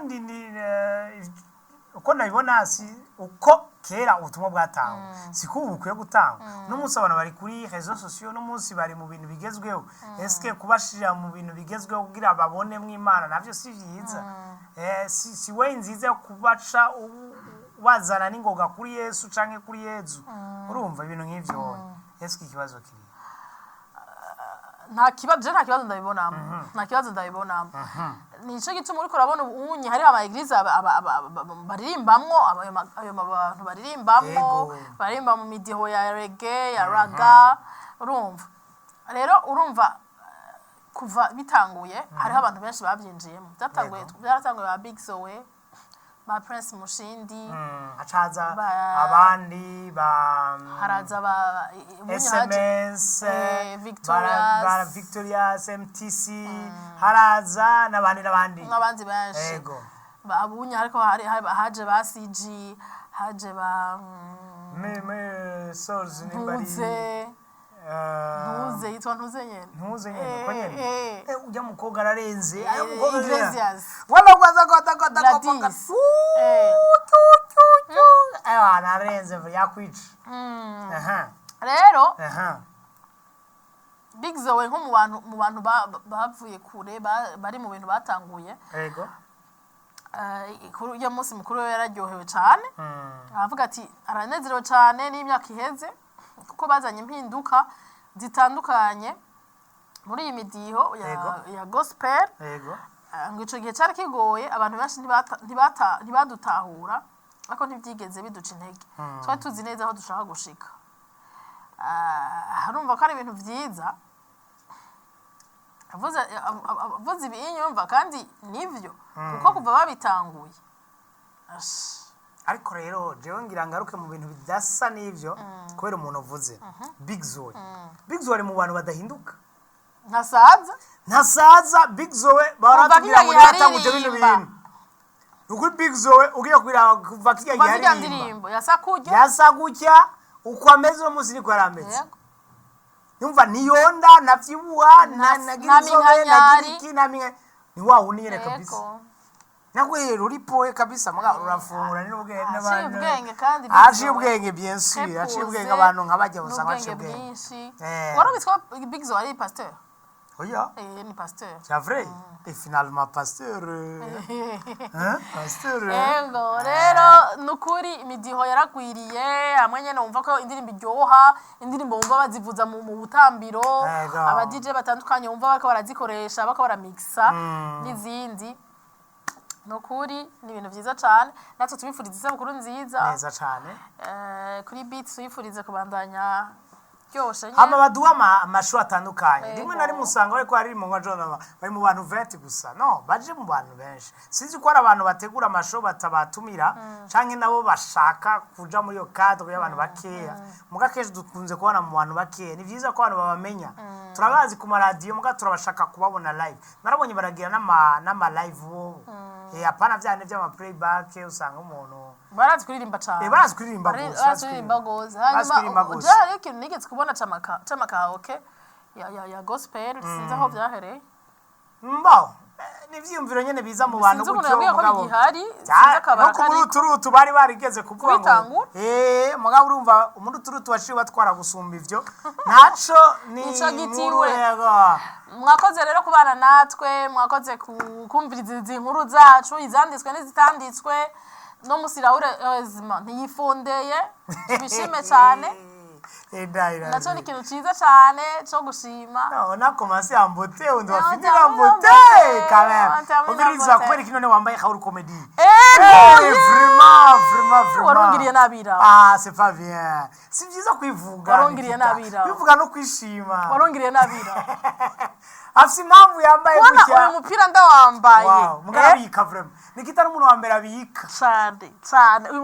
uko nabibona si uko kera ubutumwa bwatangwa siko ubu bukwiye gutangwa n'umunsi abantu bari kuri réseaux sociaux n'umunsi bari mu bintu bigezweho eske kubashira mu bintu bigezweho kugira babone mw'Imana navyo si vyiza si we nziza yo kubaca wazana n'ingoga kuri Yesu canke kuri Yezu urumva ibintu nk'ivyo eske ikibazo kiri nta kibazo ndabibonamo nico gituma uriko urabona ubunye hari ama eglise baririmbamwo ayo bantu baririmba mu midiho ya reggae ya raga urumva rero urumva kuva bitanguye hariho abantu benshi babyinjiyemo byaratanguye ba Big Zoe ba Prince Mushindi hacaza abandi haraza SMS Victorious MTC haraza n'abandi benshi ego abunye ariko haje ba CG haje ba Souls nimbari ntuze yitwa ntuze nyene ko nyene ujya mukobwa ararenze Iglesias wala kwanza kota narenze yakwica rero Big Zoe nko mu bantu bavuye kure bari mu bintu batanguye ego kuri uyu munsi mukuru we yararyohewe cyane aravuga ati aranezerewe cyane n'imyaka iheze kuko bazanye impinduka zitandukanye muri iyi midiho ya gospel ngo ico gihe cyari kigoye abantu benshi ntibadutahura ariko ntibyigeze biduca intege twari tuzi neza aho dushaka gushika harumva ko ari ibintu vyiza avuze ibinyumva kandi nivyo kuko kuva babitanguye ariko rero jewe ngira ngaruke mu bintu bidasa n'ivyo kubera umuntu uvuze Big Zoe ari mu bantu badahinduka ntasaza Big Zoe baratubwira ngo natanguje bino bintu ukuri Big Zoe ugiye kuva kirya gihe ndirimbo yasakujya uko ameze umunsi niko arameze yumva niyonda navyibuha nagira inzobe nagira iki ni wa uniyere kabisa nakwe ruripoe kabisa mga urafungura n'ubwenge n'abantu aje ubwenge bien sûr aje ubwenge abantu nkabajya busanga aje ubwenge warubitswa Big Zoe ari pasteur oya ni pasteur c'est vrai et finalement pasteur pasteur ego rero nukuri imidiho yaragwiriye hamwe nyene umva ko indirimbo iryoha indirimbo umva bazivuza mu butambiro aba DJ batandukanye umva bariko barazikoresha bako baramixa n'izindi nukuri ni ibintu vyiza cyane natwe tubifuriza isabukuru nziza neza cyane kuri beat tubifuriza kubandanya ryoshe hama baduha amashu atandukanye rimwe na rimwe usanga bariko ari mu ngajona bari mu bantu 20 gusa no baje mu bantu benshi sinzi ko ari abantu bategura amashu batabatumira canke nabo bashaka kuja muri yo cadre y'abantu bakeya muga keje dukunze kubona mu bantu bakeya ni vyiza ko abantu babamenya turabazi ku radio muga turabashaka kubabona live narabonye baragira n'ama live bo apana vyane vy'ama playback usanga umuntu barazi kuririmba cyane barazi kuririmba gose hanyuma ujari ikintu nigeze kubona c'amakaoke ya gospel sinzi aho vyahereye mbaho nivyumviro nyene biza mu bantu gutyo mugabo sinzi akabara kari uturutu bari barigeze kuvuga ngo mugabo urumva umuntu uturutu washiwe batwara gusumba ivyo naco ni inkuru yego mwakoze rero kubana natwe mwakoze kumviriza izi nkuru zacu izanditswe n'izitanditswe no musirahure ezima ntiyifondeye tubishime cyane naco ni ikintu ciza cyane cyo gushima on a commencé en beauté on doit finir en beauté quand même ubiriza kweri kino ne wambaye Haul Comedy vraiment warongiriye nabira c'est pas bien si vyiza kwivuga warongiriye nabira bivuga no kwishima warongiriye nabira afisi impamvu yambaye gutya uyu mupira ndawambaye mugabika vraiment nikitari umuntu wa mbere abika cyane uyu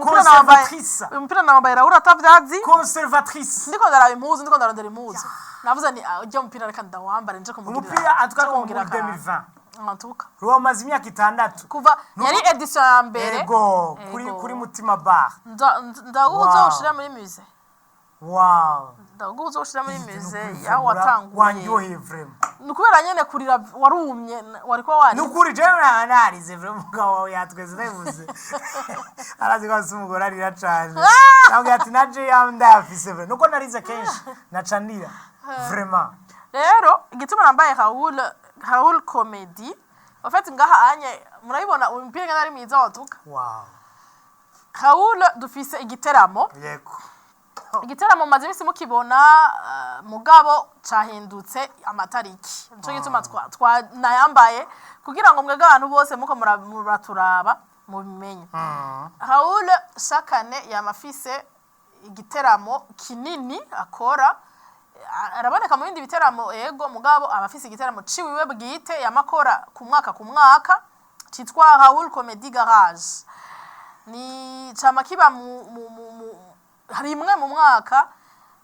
mupira nambaye Raoul atavyazi conservatrice ndiko ndaraba impuzu ndiko ndarondera impuzu navuze ni ujya mupira reka ndawambare nje kumugirira umupira atuka ko muri 2020 antuka rumaze imyaka 6 kuva yari edition ya mbere yego kuri mutima bar ndawuzo ushira muri musée wow ndawuzo ushira muri musée ya watanguye wanyohe vraiment nukubera nyene kurira warumye wariko wari nukuri je analize vraiment mugabo yatweze ndavuze arazi ko asumugora arira cyane ntabwo ati naje yamdafise vraiment nuko narize kenshi nacanira vraiment rero igituma nambaye Haul Comedy en fait ngaha anye murabibona umupira ngana ari mwiza watuka wow Haul dufise igiteramo yego igiteramo maze bisi mukibona mugabo cahindutse amatariki nico gituma nayambaye kugira ngo mwega abantu bose muko muraturaba mubimenye Haul shakane yamafise igiteramo kinini akora araboneka mu bindi biteramo yego mugabo abafise igiteramo ciwiwe bwite yamakora ku mwaka citwa Haul Comedy Garage ni chama kiba harimwe mu mwaka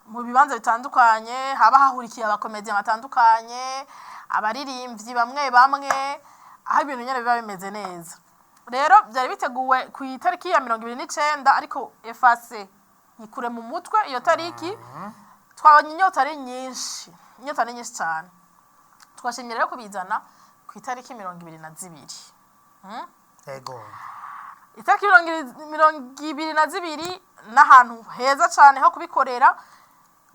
mu bibanza bitandukanye haba hahurikiye abakomedi batandukanye abaririmbyi bamwe aho ibintu nyene biba bimeze neza rero byari biteguwe ku itariki ya 29 ariko efase ikure mu mutwe iyo tariki twabonye inyota ari nyinshi cyane twashimye rero kubizana ku itariki 22 yego itariki 22 n'ahantu heza cyane ho kubikorera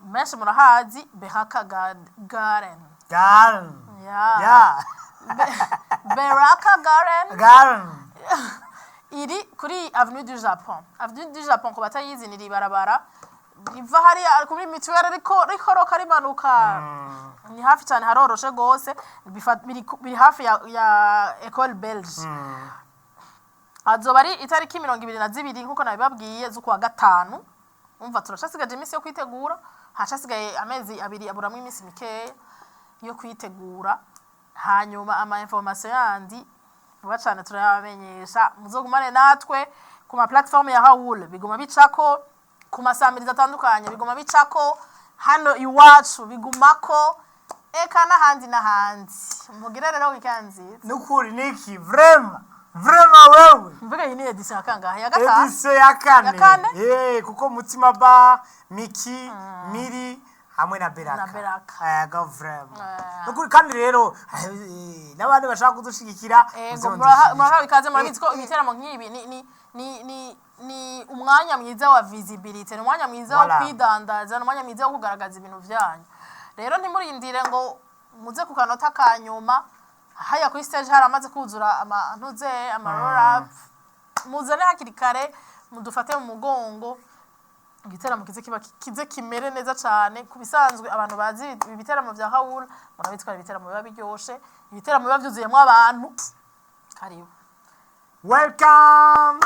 menshi murahazi Beraka Garden Beraka Garden iri kuri Avenue du Japon ko batayizi ni barabara riva hari kuri mituwere rikoroka rimanuka ni hafi cyane haroroshe gose biri hafi ya École Belge azoba ari itariki 22 nkuko nabibabwiye z'ukwa gatanu umva turashasigaje imisi yo kwitegura hashasigaye amezi 2 aburamwe imisi mikeya yo kwitegura hanyuma ama information yandi vuba cyane turabamenyesha muzogumane natwe ku ma platform ya Haul biguma bicako ku masamiriza atandukanye biguma bicako hano iwacu bigumako eka n'ahandi mugire rero weekend nukuri niki vraiment wewe mvuga iyi ni edition ya kangahe ya gatanu edition ya kane kuko mutima ba Miki Miri hamwe na Beraka go vraiment nukuri kandi rero n'abandi bashaka kudushigikira murahawe ikaze murabizi ko ibiteramo nk'ibi ni umwanya mwiza wa visibility ni umwanya mwiza wo kwidandaza ni umwanya mwiza wo kugaragaza ibintu byanyu rero ntimurindire ngo muze ku kanota kanyuma haya kuri stage haramaze kuzura ama roll up muzane hakiri kare mudufate mu mugongo igiteramo kize kimere neza cyane kubisanzwe abantu bazi ibiteramo bya Haul murabitwara ibiteramo biba biryoshe ibiteramo biba byuzuyemo abantu karibu welcome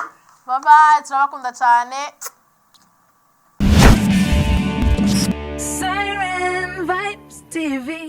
bye bye turabakunda cyane. TV.